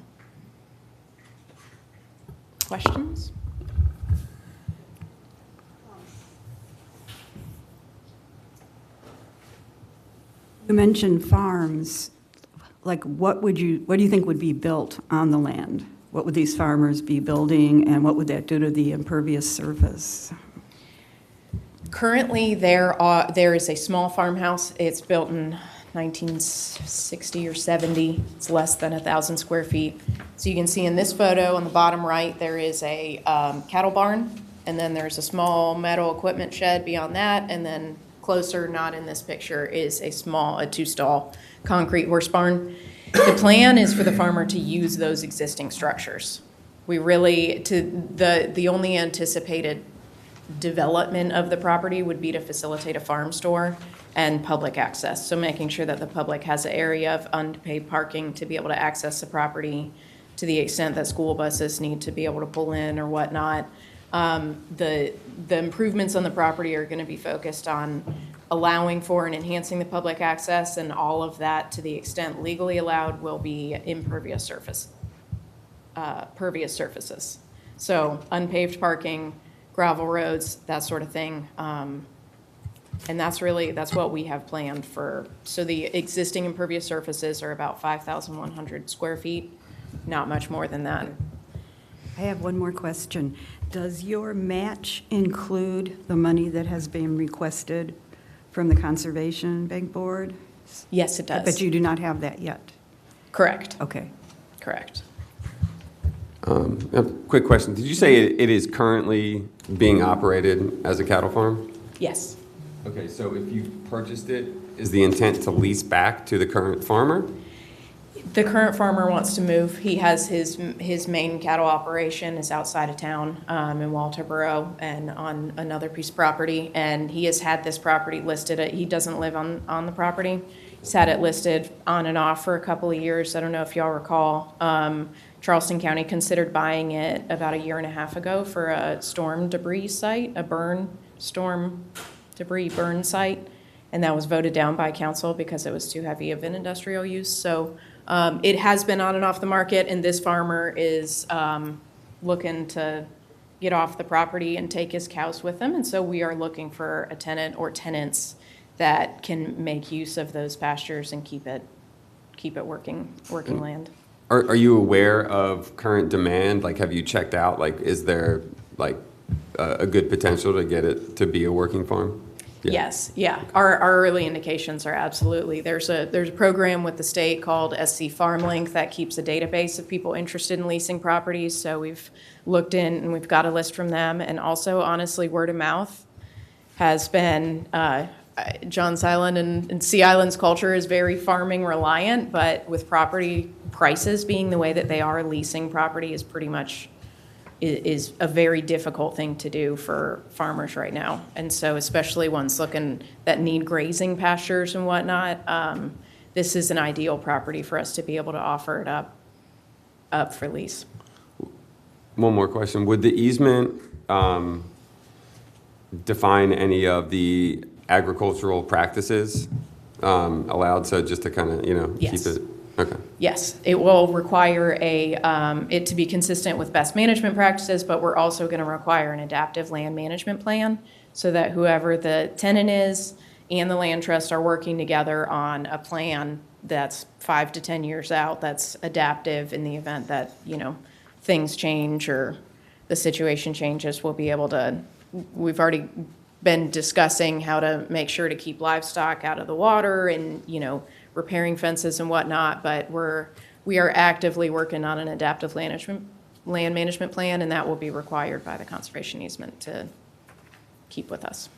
questions? You mentioned farms. Like, what do you think would be built on the land? What would these farmers be building, and what would that do to the impervious surface? Currently, there is a small farmhouse. It's built in 1960 or 70. It's less than 1,000 square feet. So you can see in this photo on the bottom right, there is a cattle barn, and then there's a small metal equipment shed beyond that, and then closer, not in this picture, is a 2-stall concrete horse barn. The plan is for the farmer to use those existing structures. The only anticipated development of the property would be to facilitate a farm store and public access. So making sure that the public has an area of unpaid parking to be able to access the property to the extent that school buses need to be able to pull in or whatnot. The improvements on the property are going to be focused on allowing for and enhancing the public access, and all of that, to the extent legally allowed, will be impervious pervious surfaces. So unpaved parking, gravel roads, that sort of thing. And that's what we have planned for. So the existing impervious surfaces are about 5,100 square feet, not much more than that. I have one more question. Does your match include the money that has been requested from the Conservation Bank Board? Yes, it does. But you do not have that yet? Correct. Okay. Correct. A quick question. Did you say it is currently being operated as a cattle farm? Yes. Okay, so if you purchased it, is the intent to lease back to the current farmer? The current farmer wants to move. He has his main cattle operation is outside of town in Walterboro and on another piece of property. And he has had this property listed. He doesn't live on the property. He's had it listed on and off for a couple of years. I don't know if y'all recall. Charleston County considered buying it about a year and a half ago for a storm debris site, storm debris burn site, and that was voted down by council because it was too heavy of an industrial use. So it has been on and off the market, and this farmer is looking to get off the property and take his cows with him. And so we are looking for a tenant or tenants that can make use of those pastures and keep it working land. Are you aware of current demand? Like, have you checked out, like, is there, like, a good potential to get it to be a working farm? Yeah. Yes, yeah. Our early indications are absolutely. There's a program with the state called SC FarmLink that keeps a database of people interested in leasing properties. So we've looked in and we've got a list from them. And also, honestly, word of mouth has been, Johns Island and Sea Island's culture is very farming reliant, but with property prices being the way that they are, leasing property is pretty much is a very difficult thing to do for farmers right now. And so especially ones looking that need grazing pastures and whatnot, this is an ideal property for us to be able to offer it up for lease. One more question. Would the easement define any of the agricultural practices allowed? So just to kind of, Yes. keep it, okay. Yes, it will require it to be consistent with best management practices, but we're also going to require an adaptive land management plan so that whoever the tenant is and the land trust are working together on a plan that's 5 to 10 years out, that's adaptive in the event that, things change or the situation changes. We'll be able to, we've already been discussing how to make sure to keep livestock out of the water and, repairing fences and whatnot, but we are actively working on an adaptive land management plan, and that will be required by the conservation easement to keep with us.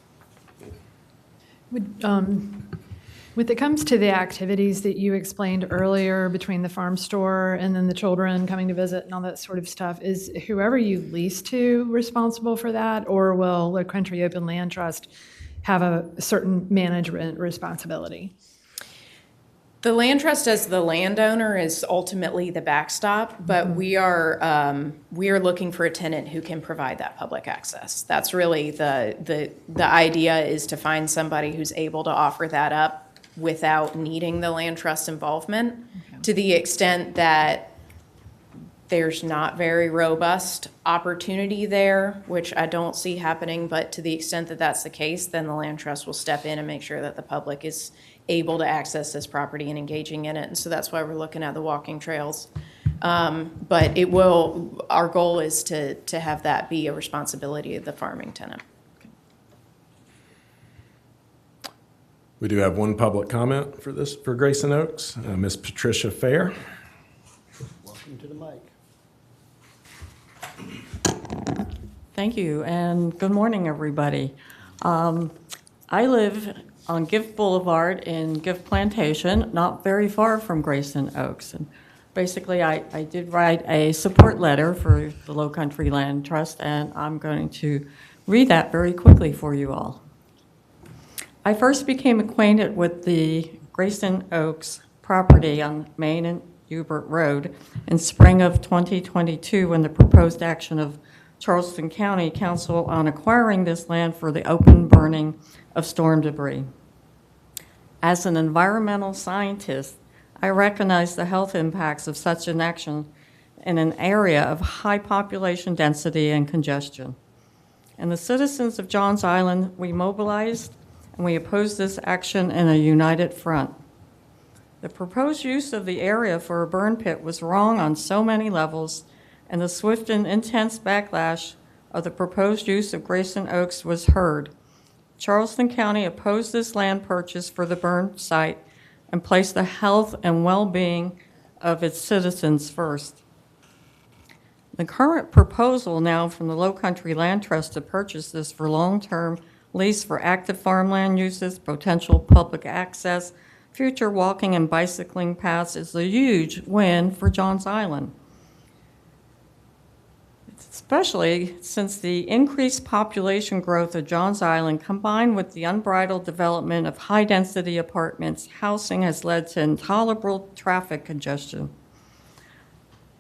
When it comes to the activities that you explained earlier between the farm store and then the children coming to visit and all that sort of stuff, is whoever you lease to responsible for that, or will Low Country Open Land Trust have a certain management responsibility? The land trust as the landowner is ultimately the backstop, but we are looking for a tenant who can provide that public access. That's really the idea, is to find somebody who's able to offer that up without needing the land trust involvement. Okay. To the extent that there's not very robust opportunity there, which I don't see happening, but to the extent that that's the case, then the land trust will step in and make sure that the public is able to access this property and engaging in it. And so that's why we're looking at the walking trails. But our goal is to have that be a responsibility of the farming tenant. We do have one public comment for Grayson Oaks, Ms. Patricia Fair. Welcome to the mic. Thank you, and good morning, everybody. I live on Gift Boulevard in Gift Plantation, not very far from Grayson Oaks. And basically, I did write a support letter for the Low Country Land Trust, and I'm going to read that very quickly for you all. I first became acquainted with the Grayson Oaks property on Main and Hubert Road in spring of 2022 when the proposed action of Charleston County Council on acquiring this land for the open burning of storm debris. As an environmental scientist, I recognize the health impacts of such an action in an area of high population density and congestion. And the citizens of Johns Island, we mobilized and we opposed this action in a united front. The proposed use of the area for a burn pit was wrong on so many levels, and the swift and intense backlash of the proposed use of Grayson Oaks was heard. Charleston County opposed this land purchase for the burn site and placed the health and well-being of its citizens first. The current proposal now from the Low Country Land Trust to purchase this for long-term lease for active farmland uses, potential public access, future walking and bicycling paths is a huge win for Johns Island, especially since the increased population growth of Johns Island combined with the unbridled development of high-density apartments housing has led to intolerable traffic congestion.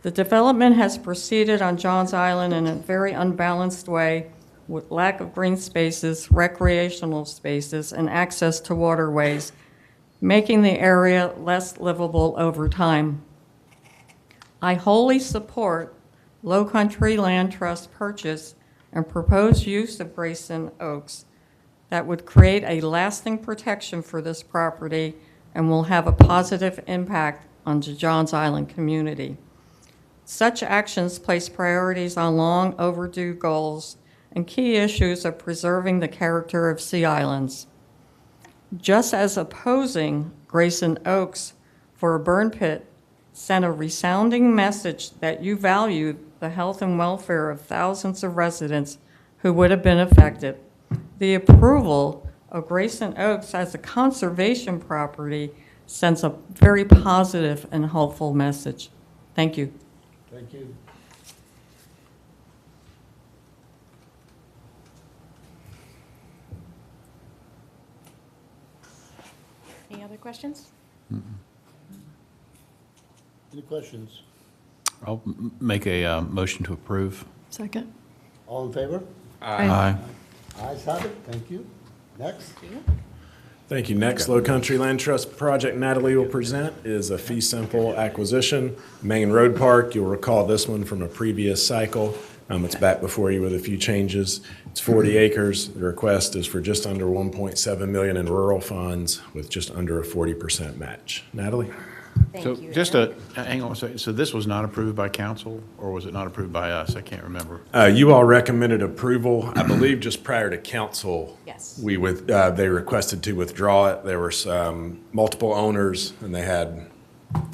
The development has proceeded on Johns Island in a very unbalanced way with lack of green spaces, recreational spaces, and access to waterways, making the area less livable over time. I wholly support Low Country Land Trust purchase and proposed use of Grayson Oaks that would create a lasting protection for this property and will have a positive impact on the Johns Island community. Such actions place priorities on long overdue goals and key issues of preserving the character of Sea Islands. Just as opposing Grayson Oaks for a burn pit sent a resounding message that you value the health and welfare of thousands of residents who would have been affected, the approval of Grayson Oaks as a conservation property sends a very positive and hopeful message. Thank you. Thank you. Any other questions? Any questions? I'll make a motion to approve. Second. All in favor? Aye. Ayes have it. Thank you. Next. Thank you. Next, Low Country Land Trust project Natalie will present is a fee simple acquisition. Main Road Park, you'll recall this one from a previous cycle. It's back before you with a few changes. It's 40 acres. The request is for just under 1.7 million in rural funds with just under a 40% match. Natalie? So just hang on a second. So this was not approved by council, or was it not approved by us? I can't remember. You all recommended approval, I believe, just prior to council. Yes. They requested to withdraw it. There were some multiple owners, and they had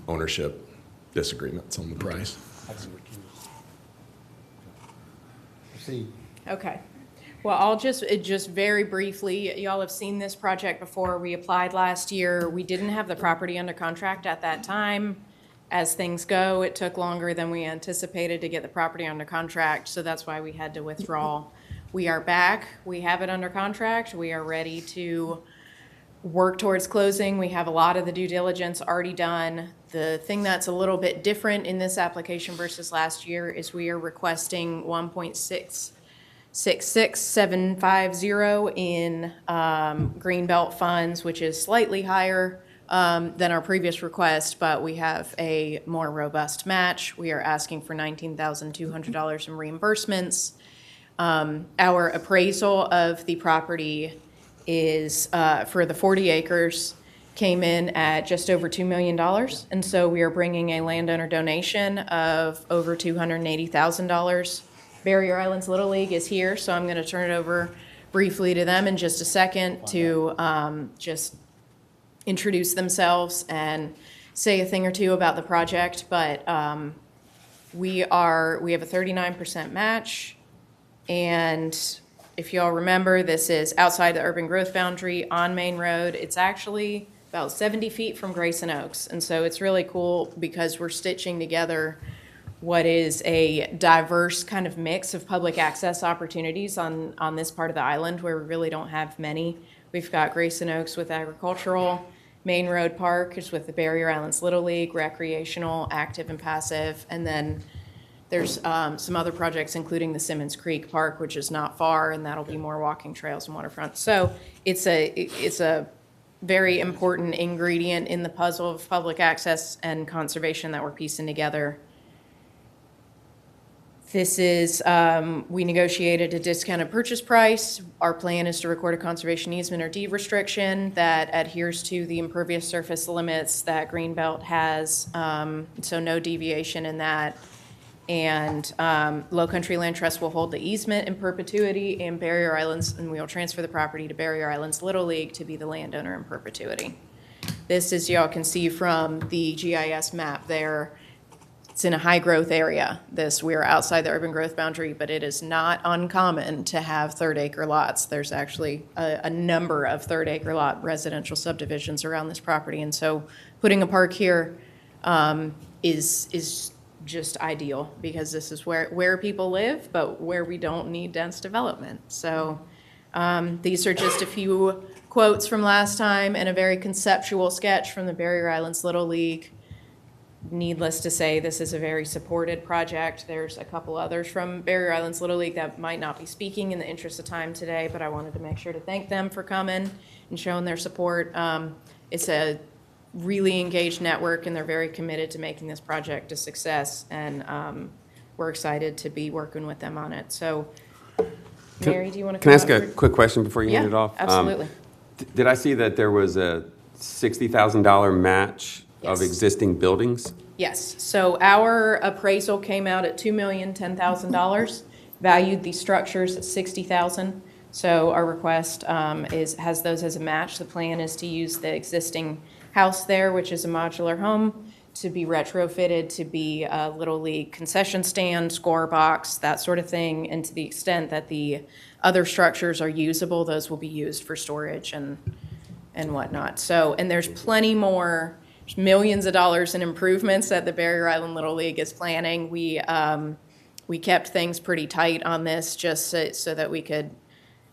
ownership disagreements on the price. See. Okay. Well, I'll just very briefly, y'all have seen this project before. We applied last year. We didn't have the property under contract at that time. As things go, it took longer than we anticipated to get the property under contract, so that's why we had to withdraw. We are back. We have it under contract. We are ready to work towards closing. We have a lot of the due diligence already done. The thing that's a little bit different in this application versus last year is we are requesting 1.666750 in Greenbelt funds, which is slightly higher than our previous request, but we have a more robust match. We are asking for $19,200 in reimbursements. Our appraisal of the property is, for the 40 acres, came in at just over $2 million. And so we are bringing a landowner donation of over $280,000. Barrier Islands Little League is here, so I'm going to turn it over briefly to them in just a second to just introduce themselves and say a thing or two about the project. But we have a 39% match, and if y'all remember, this is outside the urban growth boundary on Main Road. It's actually about 70 feet from Grayson Oaks, and so it's really cool because we're stitching together what is a diverse kind of mix of public access opportunities on this part of the island where we really don't have many. We've got Grayson Oaks with agricultural, Main Road Park is with the Barrier Islands Little League, recreational, active and passive, and then there's some other projects including the Simmons Creek Park, which is not far, and that'll be more walking trails and waterfront. So it's a very important ingredient in the puzzle of public access and conservation that we're piecing together. This is, we negotiated a discounted purchase price. Our plan is to record a conservation easement or deed restriction that adheres to the impervious surface limits that Greenbelt has, so no deviation in that. And Low Country Land Trust will hold the easement in perpetuity in Barrier Islands, and we will transfer the property to Barrier Islands Little League to be the landowner in perpetuity. This, as y'all can see from the GIS map there, it's in a high growth area. We're outside the urban growth boundary, but it is not uncommon to have third acre lots. There's actually a number of third acre lot residential subdivisions around this property. And so putting a park here is just ideal because this is where people live, but where we don't need dense development. So these are just a few quotes from last time and a very conceptual sketch from the Barrier Islands Little League. Needless to say, this is a very supported project. There's a couple others from Barrier Islands Little League that might not be speaking in the interest of time today, but I wanted to make sure to thank them for coming and showing their support. It's a really engaged network, and they're very committed to making this project a success, and we're excited to be working with them on it. So, Mary, do you want to Can I come ask up a for- quick question before you hand it Yeah, off? absolutely. Did I see that there was a $60,000 match of Yes. existing buildings? Yes, so our appraisal came out at $2,010,000, valued the structures at $60,000. So our request has those as a match. The plan is to use the existing house there, which is a modular home, to be retrofitted to be a Little League concession stand, score box, that sort of thing. And to the extent that the other structures are usable, those will be used for storage and whatnot. So, and there's plenty more, millions of dollars in improvements that the Barrier Island Little League is planning. We kept things pretty tight on this just so that we could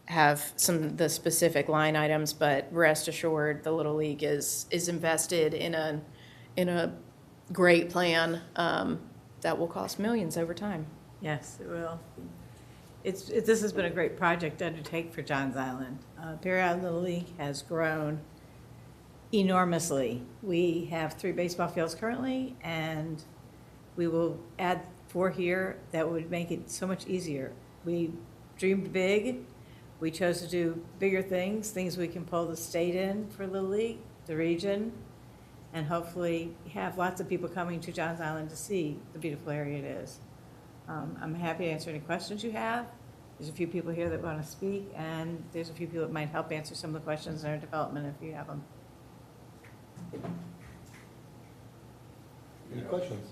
have some of the specific line items, but rest assured, the Little League is invested in a great plan that will cost millions over time. Yes, it will. This has been a great project to undertake for Johns Island. Barrier Island Little League has grown enormously. We have 3 baseball fields currently, and we will add 4 here. That would make it so much easier. We dreamed big. We chose to do bigger things we can pull the state in for Little League, the region, and hopefully have lots of people coming to Johns Island to see the beautiful area it is. I'm happy to answer any questions you have. There's a few people here that want to speak, and there's a few people that might help answer some of the questions in our development if you have them. Any questions?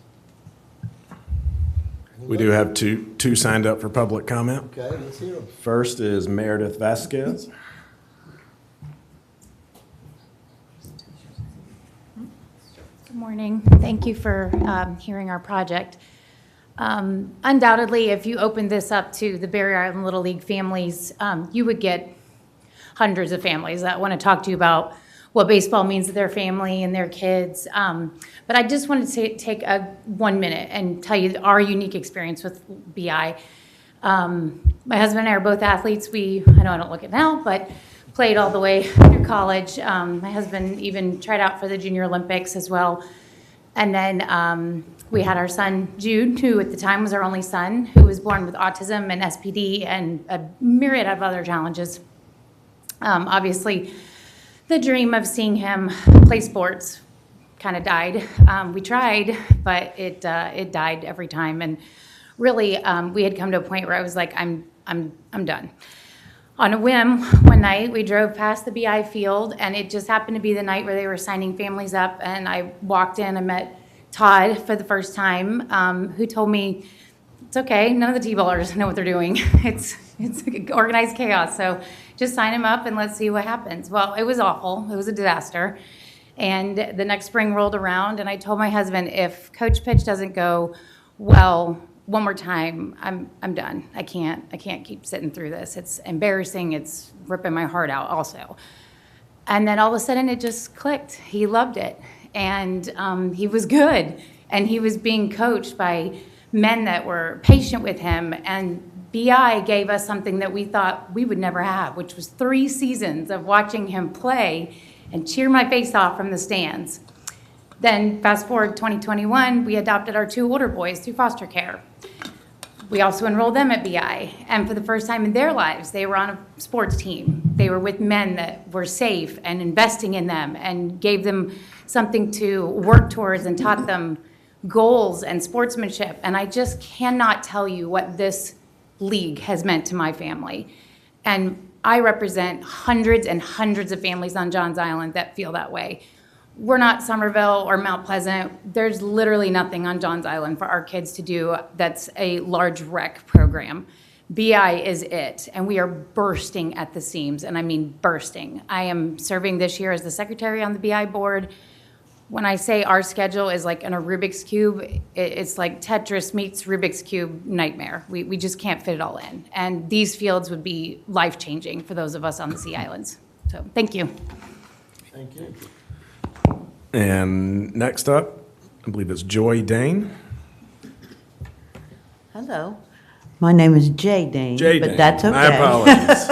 We do have two signed up for public comment. Okay, let's hear them. First is Meredith Vasquez. Good morning. Thank you for hearing our project. Undoubtedly, if you opened this up to the Barrier Island Little League families, you would get hundreds of families that want to talk to you about what baseball means to their family and their kids. But I just wanted to take 1 minute and tell you our unique experience with BI. My husband and I are both athletes. I know I don't look it now, but played all the way through college. My husband even tried out for the Junior Olympics as well. And then we had our son, Jude, who at the time was our only son, who was born with autism and SPD and a myriad of other challenges. Obviously, the dream of seeing him play sports kind of died. We tried, but it died every time. And really, we had come to a point where I was like, I'm done. On a whim, one night, we drove past the BI field, and it just happened to be the night where they were signing families up, and I walked in and met Todd for the first time, who told me, it's okay, none of the T-ballers know what they're doing. It's organized chaos, so just sign them up and let's see what happens. Well, it was awful. It was a disaster. And the next spring rolled around, and I told my husband, if Coach Pitch doesn't go well one more time, I'm done. I can't keep sitting through this. It's embarrassing. It's ripping my heart out also. And then all of a sudden it just clicked. He loved it. And he was good. And he was being coached by men that were patient with him. And BI gave us something that we thought we would never have, which was 3 seasons of watching him play and cheer my face off from the stands. Then fast forward 2021, we adopted our 2 older boys through foster care. We also enrolled them at BI, and for the first time in their lives, they were on a sports team. They were with men that were safe and investing in them and gave them something to work towards and taught them goals and sportsmanship. And I just cannot tell you what this league has meant to my family. And I represent hundreds and hundreds of families on Johns Island that feel that way. We're not Somerville or Mount Pleasant. There's literally nothing on Johns Island for our kids to do that's a large rec program. BI is it, and we are bursting at the seams, and I mean bursting. I am serving this year as the secretary on the BI board. When I say our schedule is like in a Rubik's Cube, it's like Tetris meets Rubik's Cube nightmare. We just can't fit it all in. And these fields would be life-changing for those of us on the Sea Islands. So thank you. Thank you. And next up, I believe it's Joy Dane. Hello, my name is Jay Dane, Jay but Dane. that's okay. My apologies.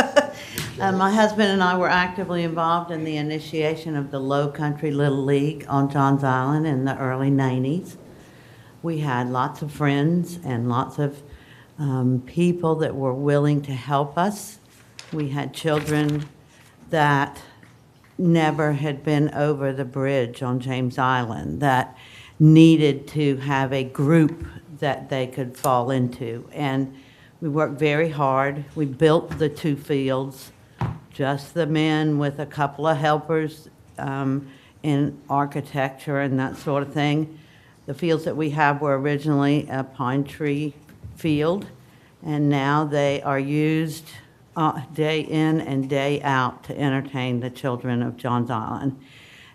My husband and I were actively involved in the initiation of the Low Country Little League on Johns Island in the early 90s. We had lots of friends and lots of people that were willing to help us. We had children that never had been over the bridge on James Island, that needed to have a group that they could fall into. And we worked very hard. We built the 2 fields, just the men with a couple of helpers in architecture and that sort of thing. The fields that we have were originally a pine tree field, and now they are used day in and day out to entertain the children of Johns Island.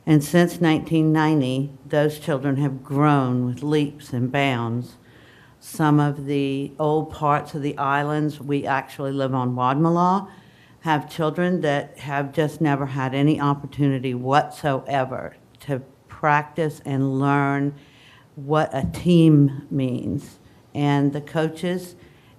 And since 1990, those children have grown with leaps and bounds. Some of the old parts of the islands, we actually live on Wadmalaw, have children that have just never had any opportunity whatsoever to practice and learn what a team means. And the coaches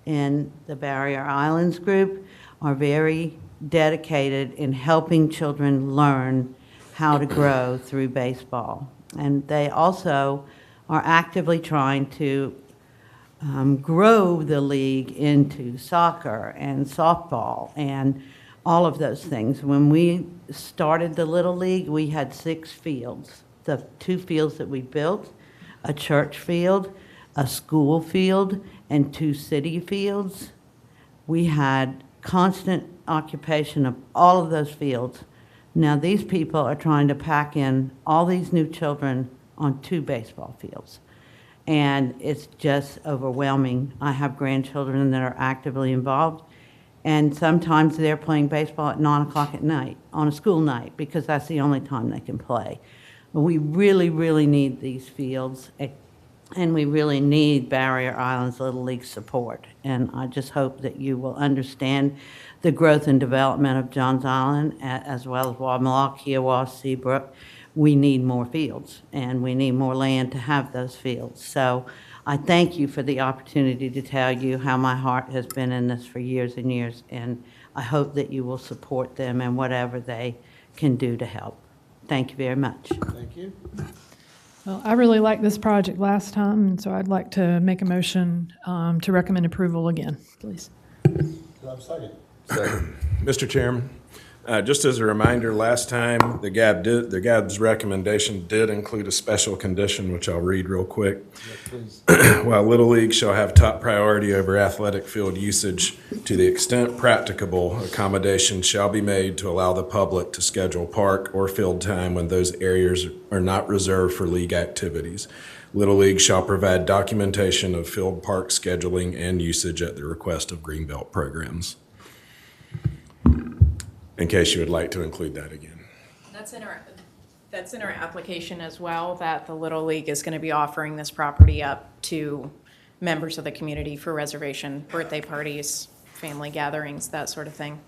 in the Barrier Islands group are very dedicated in helping children learn how to grow through baseball. And they also are actively trying to grow the league into soccer and softball and all of those things. When we started the Little League, we had 6 fields. The 2 fields that we built, a church field, a school field, and 2 city fields. We had constant occupation of all of those fields. Now these people are trying to pack in all these new children on 2 baseball fields. And it's just overwhelming. I have grandchildren that are actively involved, and sometimes they're playing baseball at 9 o'clock at night on a school night because that's the only time they can play. But we really, really need these fields, and we really need Barrier Islands Little League support. And I just hope that you will understand the growth and development of Johns Island, as well as Wadmalaw, Kiowa, Seabrook. We need more fields, and we need more land to have those fields. So I thank you for the opportunity to tell you how my heart has been in this for years and years, and I hope that you will support them in whatever they can do to help. Thank you very much. Thank you. Well, I really liked this project last time, and so I'd like to make a motion to recommend approval again, please. Do I have a second? Mr. Chairman, just as a reminder, last time the GAB's recommendation did include a special condition, which I'll read real quick. Yes, please. While Little League shall have top priority over athletic field usage, to the extent practicable, accommodation shall be made to allow the public to schedule park or field time when those areas are not reserved for league activities. Little League shall provide documentation of field park scheduling and usage at the request of Greenbelt programs. In case you would like to include that again. That's in our application as well, that the Little League is going to be offering this property up to members of the community for reservation, birthday parties, family gatherings, that sort of thing.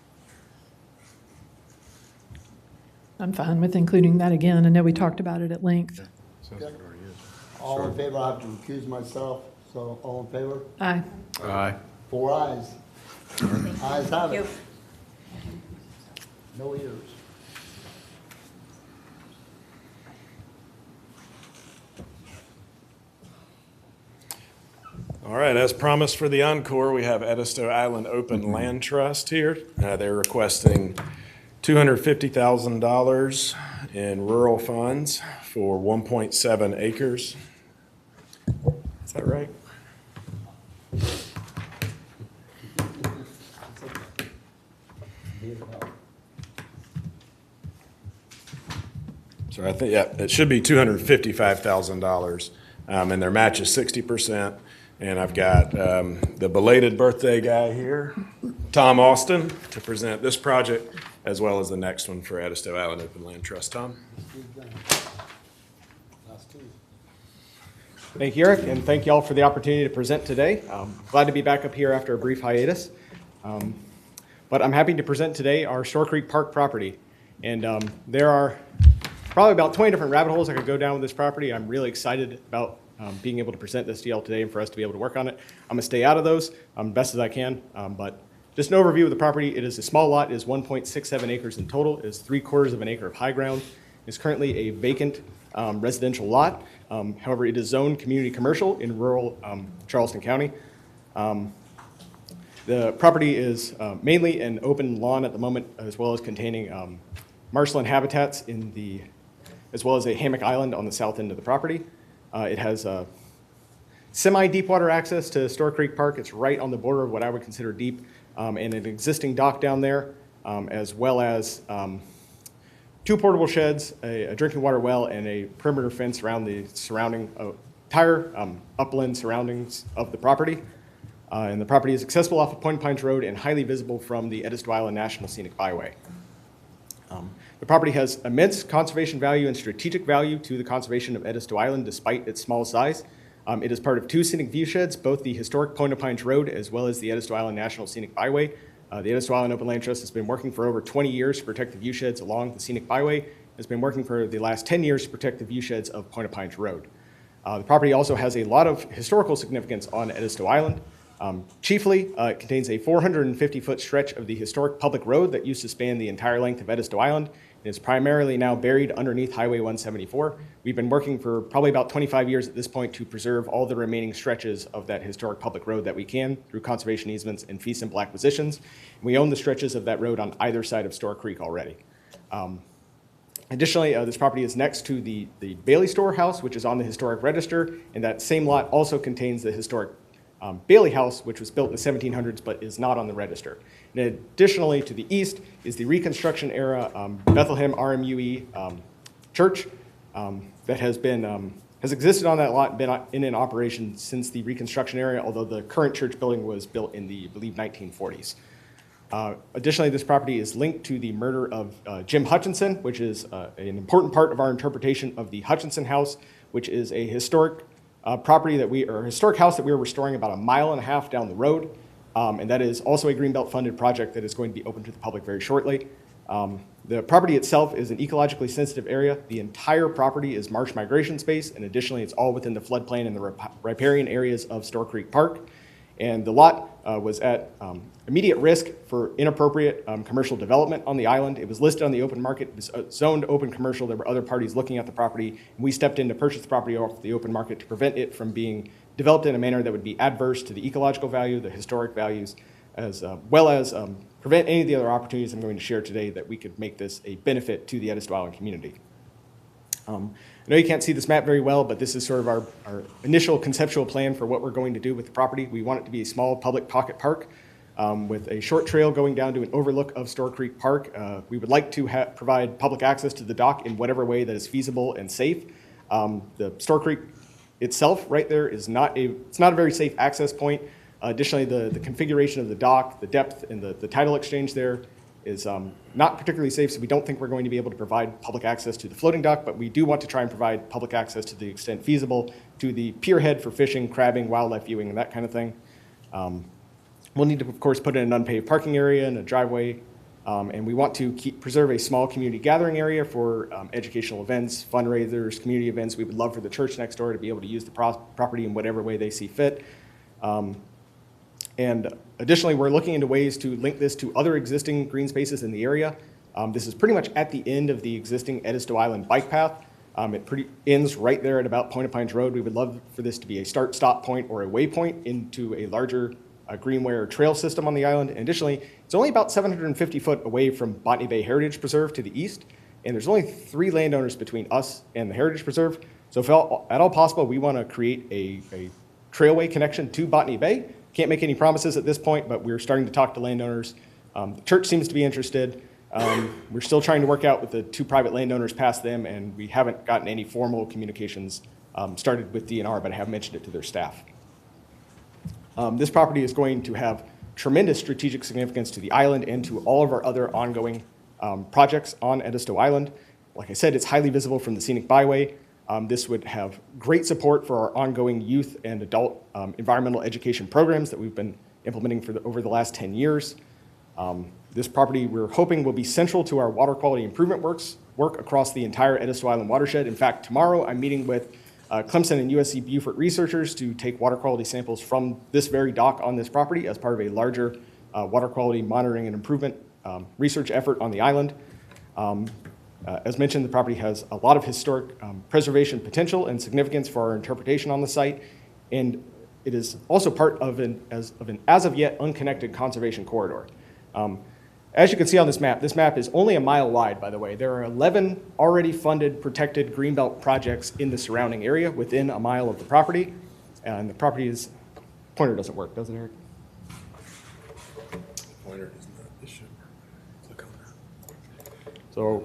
I'm fine with including that again. I know we talked about it at length. Okay. All in favor? I have to recuse myself, so all in favor? Aye. Aye. 4 ayes. Ayes have it. Thank you. No ears. All right, as promised for the encore, we have Edisto Island Open Land Trust here. They're requesting $250,000 in rural funds for 1.7 acres. Is that right? So I think, yeah, it should be $255,000, and their match is 60%. And I've got the belated birthday guy here, Tom Austin, to present this project, as well as the next one for Edisto Island Open Land Trust. Tom? Thank you, Eric, and thank you all for the opportunity to present today. Glad to be back up here after a brief hiatus. But I'm happy to present today our Shore Creek Park property. And there are probably about 20 different rabbit holes I could go down with this property. I'm really excited about being able to present this to y'all today and for us to be able to work on it. I'm gonna stay out of those best as I can, but just an overview of the property. It is a small lot. It is 1.67 acres in total. It is 3/4 of an acre of high ground. It's currently a vacant residential lot. However, it is zoned community commercial in rural Charleston County. The property is mainly an open lawn at the moment, as well as containing marshland habitats as well as a hammock island on the south end of the property. It has semi-deepwater access to Store Creek Park. It's right on the border of what I would consider deep, and an existing dock down there, as well as 2 portable sheds, a drinking water well, and a perimeter fence around the surrounding entire upland surroundings of the property. And the property is accessible off of Point Pines Road and highly visible from the Edisto Island National Scenic Byway. The property has immense conservation value and strategic value to the conservation of Edisto Island despite its small size. It is part of 2 scenic view sheds, both the historic Point Pines Road as well as the Edisto Island National Scenic Byway. The Edisto Island Open Land Trust has been working for over 20 years to protect the view sheds along the scenic byway. Has been working for the last 10 years to protect the view sheds of Point Pines Road. The property also has a lot of historical significance on Edisto Island. Chiefly, it contains a 450-foot stretch of the historic public road that used to span the entire length of Edisto Island. It is primarily now buried underneath Highway 174. We've been working for probably about 25 years at this point to preserve all the remaining stretches of that historic public road that we can through conservation easements and fee simple acquisitions. We own the stretches of that road on either side of Store Creek already. Additionally, this property is next to the Bailey Storehouse, which is on the historic register, and that same lot also contains the historic Bailey House, which was built in the 1700s but is not on the register. And additionally, to the east is the Reconstruction era Bethlehem RMUE church that has existed on that lot, been in operation since the Reconstruction era, although the current church building was built in the, I believe, 1940s. Additionally, this property is linked to the murder of Jim Hutchinson, which is an important part of our interpretation of the Hutchinson House, which is a historic historic house that we are restoring about 1.5 miles down the road. And that is also a Greenbelt funded project that is going to be open to the public very shortly. The property itself is an ecologically sensitive area. The entire property is marsh migration space, and additionally, it's all within the floodplain and the riparian areas of Store Creek Park. And the lot was at immediate risk for inappropriate commercial development on the island. It was listed on the open market. It was zoned open commercial. There were other parties looking at the property. And we stepped in to purchase the property off the open market to prevent it from being developed in a manner that would be adverse to the ecological value, the historic values, as well as prevent any of the other opportunities I'm going to share today that we could make this a benefit to the Edisto Island community. I know you can't see this map very well, but this is sort of our initial conceptual plan for what we're going to do with the property. We want it to be a small public pocket park with a short trail going down to an overlook of Store Creek Park. We would like to provide public access to the dock in whatever way that is feasible and safe. The Store Creek itself right there is it's not a very safe access point. Additionally, the configuration of the dock, the depth, and the tidal exchange there is not particularly safe, so we don't think we're going to be able to provide public access to the floating dock, but we do want to try and provide public access to the extent feasible to the pier head for fishing, crabbing, wildlife viewing, and that kind of thing. We'll need to, of course, put in an unpaved parking area and a driveway, and we want to preserve a small community gathering area for educational events, fundraisers, community events. We would love for the church next door to be able to use the property in whatever way they see fit. And additionally, we're looking into ways to link this to other existing green spaces in the area. This is pretty much at the end of the existing Edisto Island bike path. It ends right there at about Point Pines Road. We would love for this to be a start-stop point or a waypoint into a larger greenway or trail system on the island. And additionally, it's only about 750 foot away from Botany Bay Heritage Preserve to the east, and there's only 3 landowners between us and the Heritage Preserve. So if at all possible, we want to create a trailway connection to Botany Bay. Can't make any promises at this point, but we're starting to talk to landowners. The church seems to be interested. We're still trying to work out with the 2 private landowners past them, and we haven't gotten any formal communications started with DNR, but I have mentioned it to their staff. This property is going to have tremendous strategic significance to the island and to all of our other ongoing projects on Edisto Island. Like I said, it's highly visible from the scenic byway. This would have great support for our ongoing youth and adult environmental education programs that we've been implementing over the last 10 years. This property, we're hoping, will be central to our water quality improvement work across the entire Edisto Island watershed. In fact, tomorrow I'm meeting with Clemson and USC Beaufort researchers to take water quality samples from this very dock on this property as part of a larger water quality monitoring and improvement research effort on the island. As mentioned, the property has a lot of historic preservation potential and significance for our interpretation on the site, and it is also part of an as of yet unconnected conservation corridor. As you can see on this map is only a mile wide, by the way. There are 11 already funded protected Greenbelt projects in the surrounding area within a mile of the property. And the property is, pointer doesn't work, doesn't it, Eric? Pointer does not, this should work. Click on that. So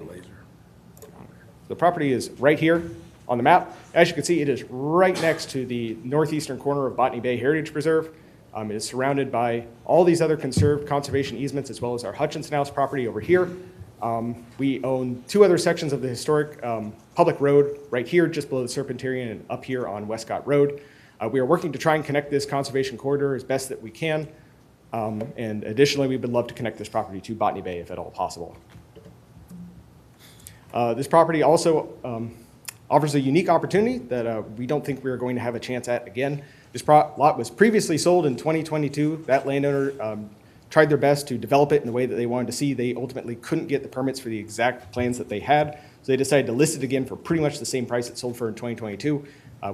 the property is right here on the map. As you can see, it is right next to the northeastern corner of Botany Bay Heritage Preserve. It is surrounded by all these other conserved conservation easements, as well as our Hutchinson House property over here. We own 2 other sections of the historic public road right here, just below the Serpentarian, and up here on Westcott Road. We are working to try and connect this conservation corridor as best that we can. And additionally, we would love to connect this property to Botany Bay if at all possible. This property also offers a unique opportunity that we don't think we're going to have a chance at again. This lot was previously sold in 2022. That landowner tried their best to develop it in the way that they wanted to see. They ultimately couldn't get the permits for the exact plans that they had, so they decided to list it again for pretty much the same price it sold for in 2022.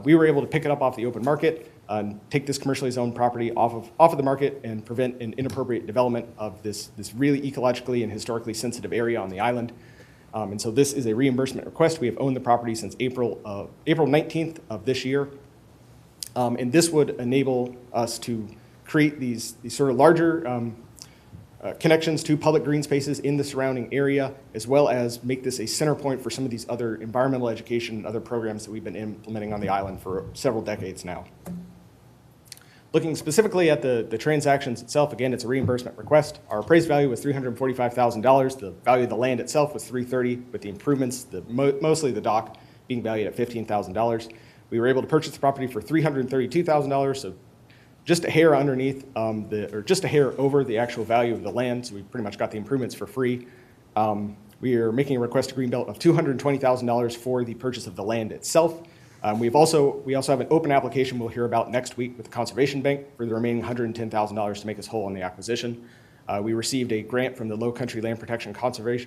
We were able to pick it up off the open market and take this commercially zoned property off of the market and prevent an inappropriate development of this really ecologically and historically sensitive area on the island. And so this is a reimbursement request. We have owned the property since April 19th of this year. And this would enable us to create these sort of larger connections to public green spaces in the surrounding area, as well as make this a center point for some of these other environmental education and other programs that we've been implementing on the island for several decades now. Looking specifically at the transactions itself, again, it's a reimbursement request. Our appraised value was $345,000. The value of the land itself was $330,000, with the improvements, mostly the dock, being valued at $15,000. We were able to purchase the property for $332,000, so just a hair underneath, or just a hair over the actual value of the land, so we pretty much got the improvements for free. We are making a request to Greenbelt of $220,000 for the purchase of the land itself. We also have an open application we'll hear about next week with the Conservation Bank for the remaining $110,000 to make us whole on the acquisition. We received a grant from the Low Country Land Protection Capacity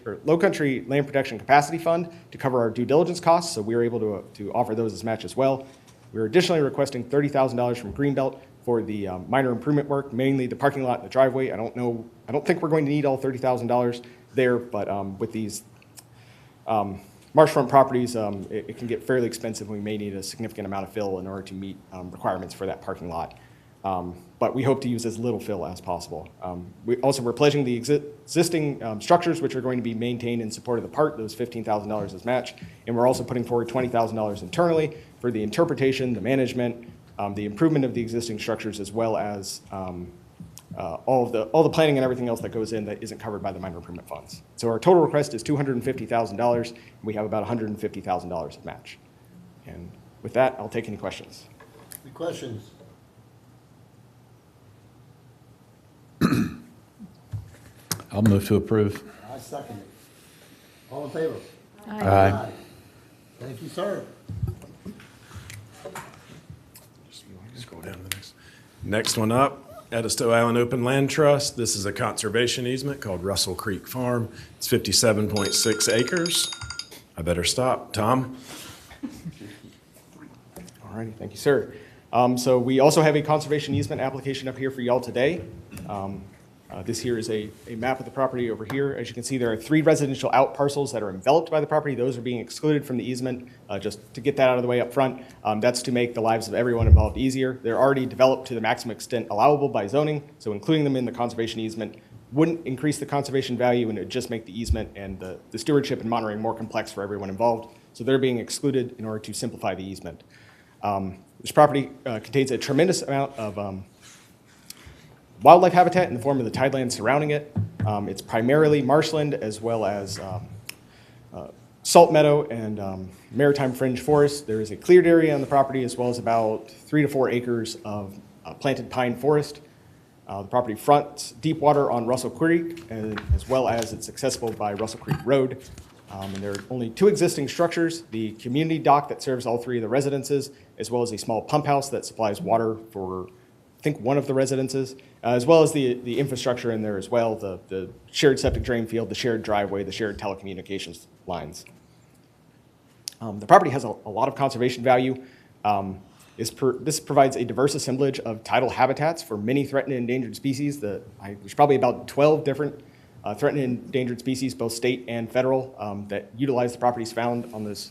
Fund to cover our due diligence costs, so we were able to offer those as match as well. We are additionally requesting $30,000 from Greenbelt for the minor improvement work, mainly the parking lot and the driveway. I don't think we're going to need all $30,000 there, but with these marshfront properties, it can get fairly expensive, and we may need a significant amount of fill in order to meet requirements for that parking lot. But we hope to use as little fill as possible. We're pledging the existing structures, which are going to be maintained in support of the part, those $15,000 as match, and we're also putting forward $20,000 internally for the interpretation, the management, the improvement of the existing structures, as well as all the planning and everything else that goes in that isn't covered by the minor improvement funds. So our total request is $250,000, and we have about $150,000 of match. And with that, I'll take any questions. Any questions? I'll move to approve. I second it. All in favor? Aye. Thank you, sir. Just go down to the next one up. Edisto Island Open Land Trust. This is a conservation easement called Russell Creek Farm. It's 57.6 acres. I better stop. Tom? All righty, thank you, sir. So we also have a conservation easement application up here for y'all today. This here is a map of the property over here. As you can see, there are 3 residential out parcels that are enveloped by the property. Those are being excluded from the easement, just to get that out of the way up front. That's to make the lives of everyone involved easier. They're already developed to the maximum extent allowable by zoning, so including them in the conservation easement wouldn't increase the conservation value, and it would just make the easement and the stewardship and monitoring more complex for everyone involved. So they're being excluded in order to simplify the easement. This property contains a tremendous amount of wildlife habitat in the form of the tidelands surrounding it. It's primarily marshland, as well as salt meadow and maritime fringe forest. There is a cleared area on the property, as well as about 3 to 4 acres of planted pine forest. The property fronts deep water on Russell Creek, and as well as it's accessible by Russell Creek Road. And there are only 2 existing structures, the community dock that serves all 3 of the residences, as well as a small pump house that supplies water for, I think, 1 of the residences, as well as the infrastructure in there as well, the shared septic drain field, the shared driveway, the shared telecommunications lines. The property has a lot of conservation value. This provides a diverse assemblage of tidal habitats for many threatened and endangered species. There's probably about 12 different threatened and endangered species, both state and federal, that utilize the properties found on this,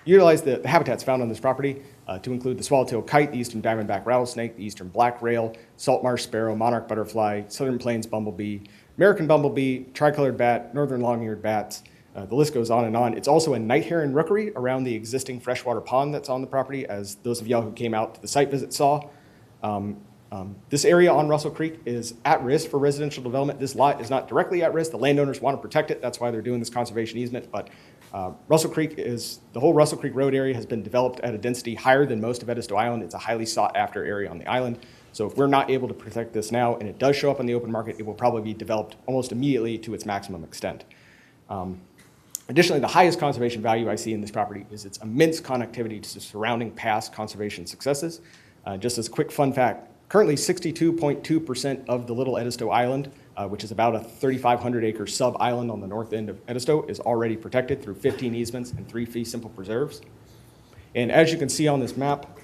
utilize the habitats found on this property to include the swallowtail kite, the eastern diamondback rattlesnake, the eastern black rail, salt marsh sparrow, monarch butterfly, southern plains bumblebee, American bumblebee, tricolored bat, northern long-eared bats. The list goes on and on. It's also a night heron rookery around the existing freshwater pond that's on the property, as those of y'all who came out to the site visit saw. This area on Russell Creek is at risk for residential development. This lot is not directly at risk. The landowners want to protect it. That's why they're doing this conservation easement. But Russell Creek the whole Russell Creek Road area has been developed at a density higher than most of Edisto Island. It's a highly sought after area on the island. So if we're not able to protect this now, and it does show up on the open market, it will probably be developed almost immediately to its maximum extent. Additionally, the highest conservation value I see in this property is its immense connectivity to the surrounding past conservation successes. Just as a quick fun fact, currently 62.2% of the Little Edisto Island, which is about a 3,500 acre sub-island on the north end of Edisto, is already protected through 15 easements and 3 fee simple preserves. And as you can see on this map,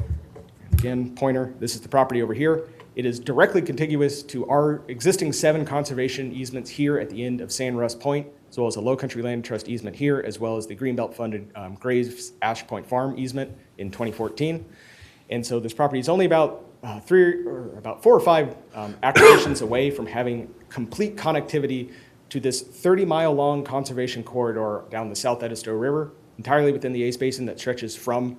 again, pointer, this is the property over here. It is directly contiguous to our existing 7 conservation easements here at the end of San Russ Point, as well as a Low Country Land Trust easement here, as well as the Greenbelt funded Graves Ash Point Farm easement in 2014. And so this property is only about 4 or 5 acquisitions away from having complete connectivity to this 30-mile long conservation corridor down the South Edisto River, entirely within the Ace Basin that stretches from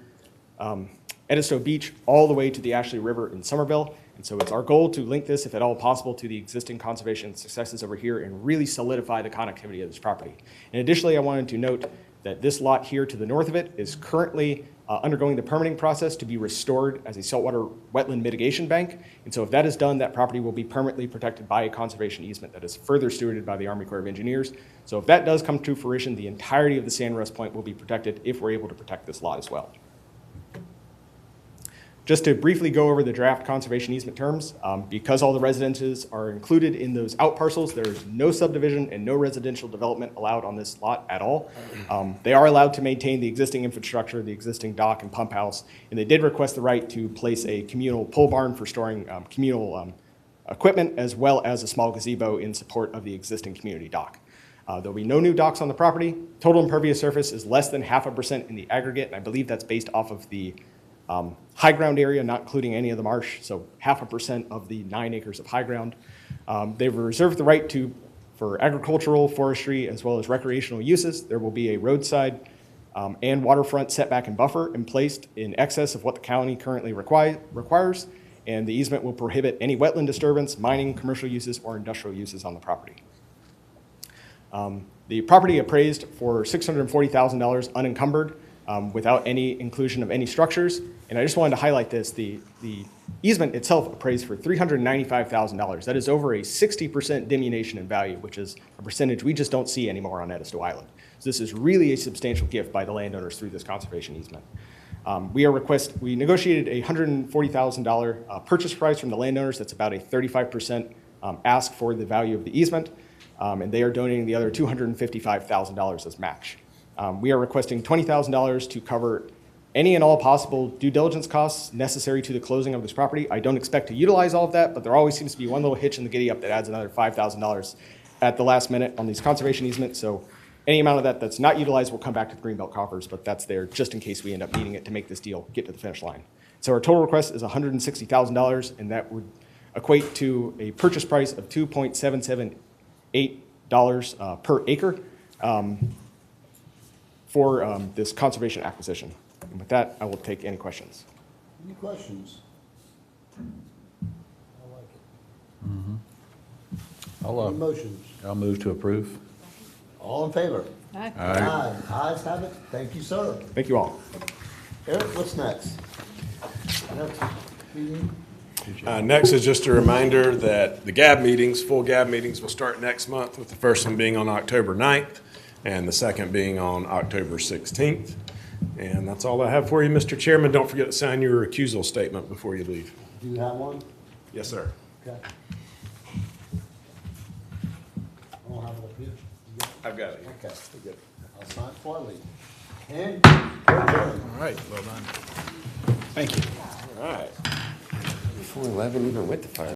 Edisto Beach all the way to the Ashley River in Somerville. And so it's our goal to link this, if at all possible, to the existing conservation successes over here and really solidify the connectivity of this property. And additionally, I wanted to note that this lot here to the north of it is currently undergoing the permitting process to be restored as a saltwater wetland mitigation bank. And so if that is done, that property will be permanently protected by a conservation easement that is further stewarded by the Army Corps of Engineers. So if that does come to fruition, the entirety of the San Russ Point will be protected if we're able to protect this lot as well. Just to briefly go over the draft conservation easement terms, because all the residences are included in those out parcels, there's no subdivision and no residential development allowed on this lot at all. They are allowed to maintain the existing infrastructure, the existing dock and pump house, and they did request the right to place a communal pole barn for storing communal equipment, as well as a small gazebo in support of the existing community dock. There'll be no new docks on the property. Total impervious surface is less than 0.5% in the aggregate, and I believe that's based off of the high ground area, not including any of the marsh, so 0.5% of the 9 acres of high ground. They've reserved the right for agricultural, forestry, as well as recreational uses. There will be a roadside and waterfront setback and buffer placed in excess of what the county currently requires, and the easement will prohibit any wetland disturbance, mining, commercial uses, or industrial uses on the property. The property appraised for $640,000 unencumbered, without any inclusion of any structures. And I just wanted to highlight this. The easement itself appraised for $395,000. That is over a 60% diminution in value, which is a percentage we just don't see anymore on Edisto Island. So this is really a substantial gift by the landowners through this conservation easement. We negotiated a $140,000 purchase price from the landowners. That's about a 35% ask for the value of the easement. And they are donating the other $255,000 as match. We are requesting $20,000 to cover any and all possible due diligence costs necessary to the closing of this property. I don't expect to utilize all of that, but there always seems to be one little hitch in the giddy up that adds another $5,000 at the last minute on these conservation easements. So any amount of that that's not utilized will come back to the Greenbelt coffers, but that's there just in case we end up needing it to make this deal get to the finish line. So our total request is $160,000, and that would equate to a purchase price of $2.778 per acre. For this conservation acquisition. And with that, I will take any questions. Any questions? I like it. Any motions? I'll move to approve. All in favor? Aye. Aye. Ayes have it. Thank you, sir. Thank you all. Eric, what's next? Next meeting? Next is just a reminder that the GAB meetings, full GAB meetings, will start next month, with the first one being on October 9th and the second being on October 16th. And that's all I have for you, Mr. Chairman. Don't forget to sign your recusal statement before you leave. Do you have one? Yes, sir. Okay. I don't have it up here. You got it? I've got it. Okay. Good. I'll sign it before I leave. And adjourn. All right, well done. Thank you. All right. Before 11, even with the fire.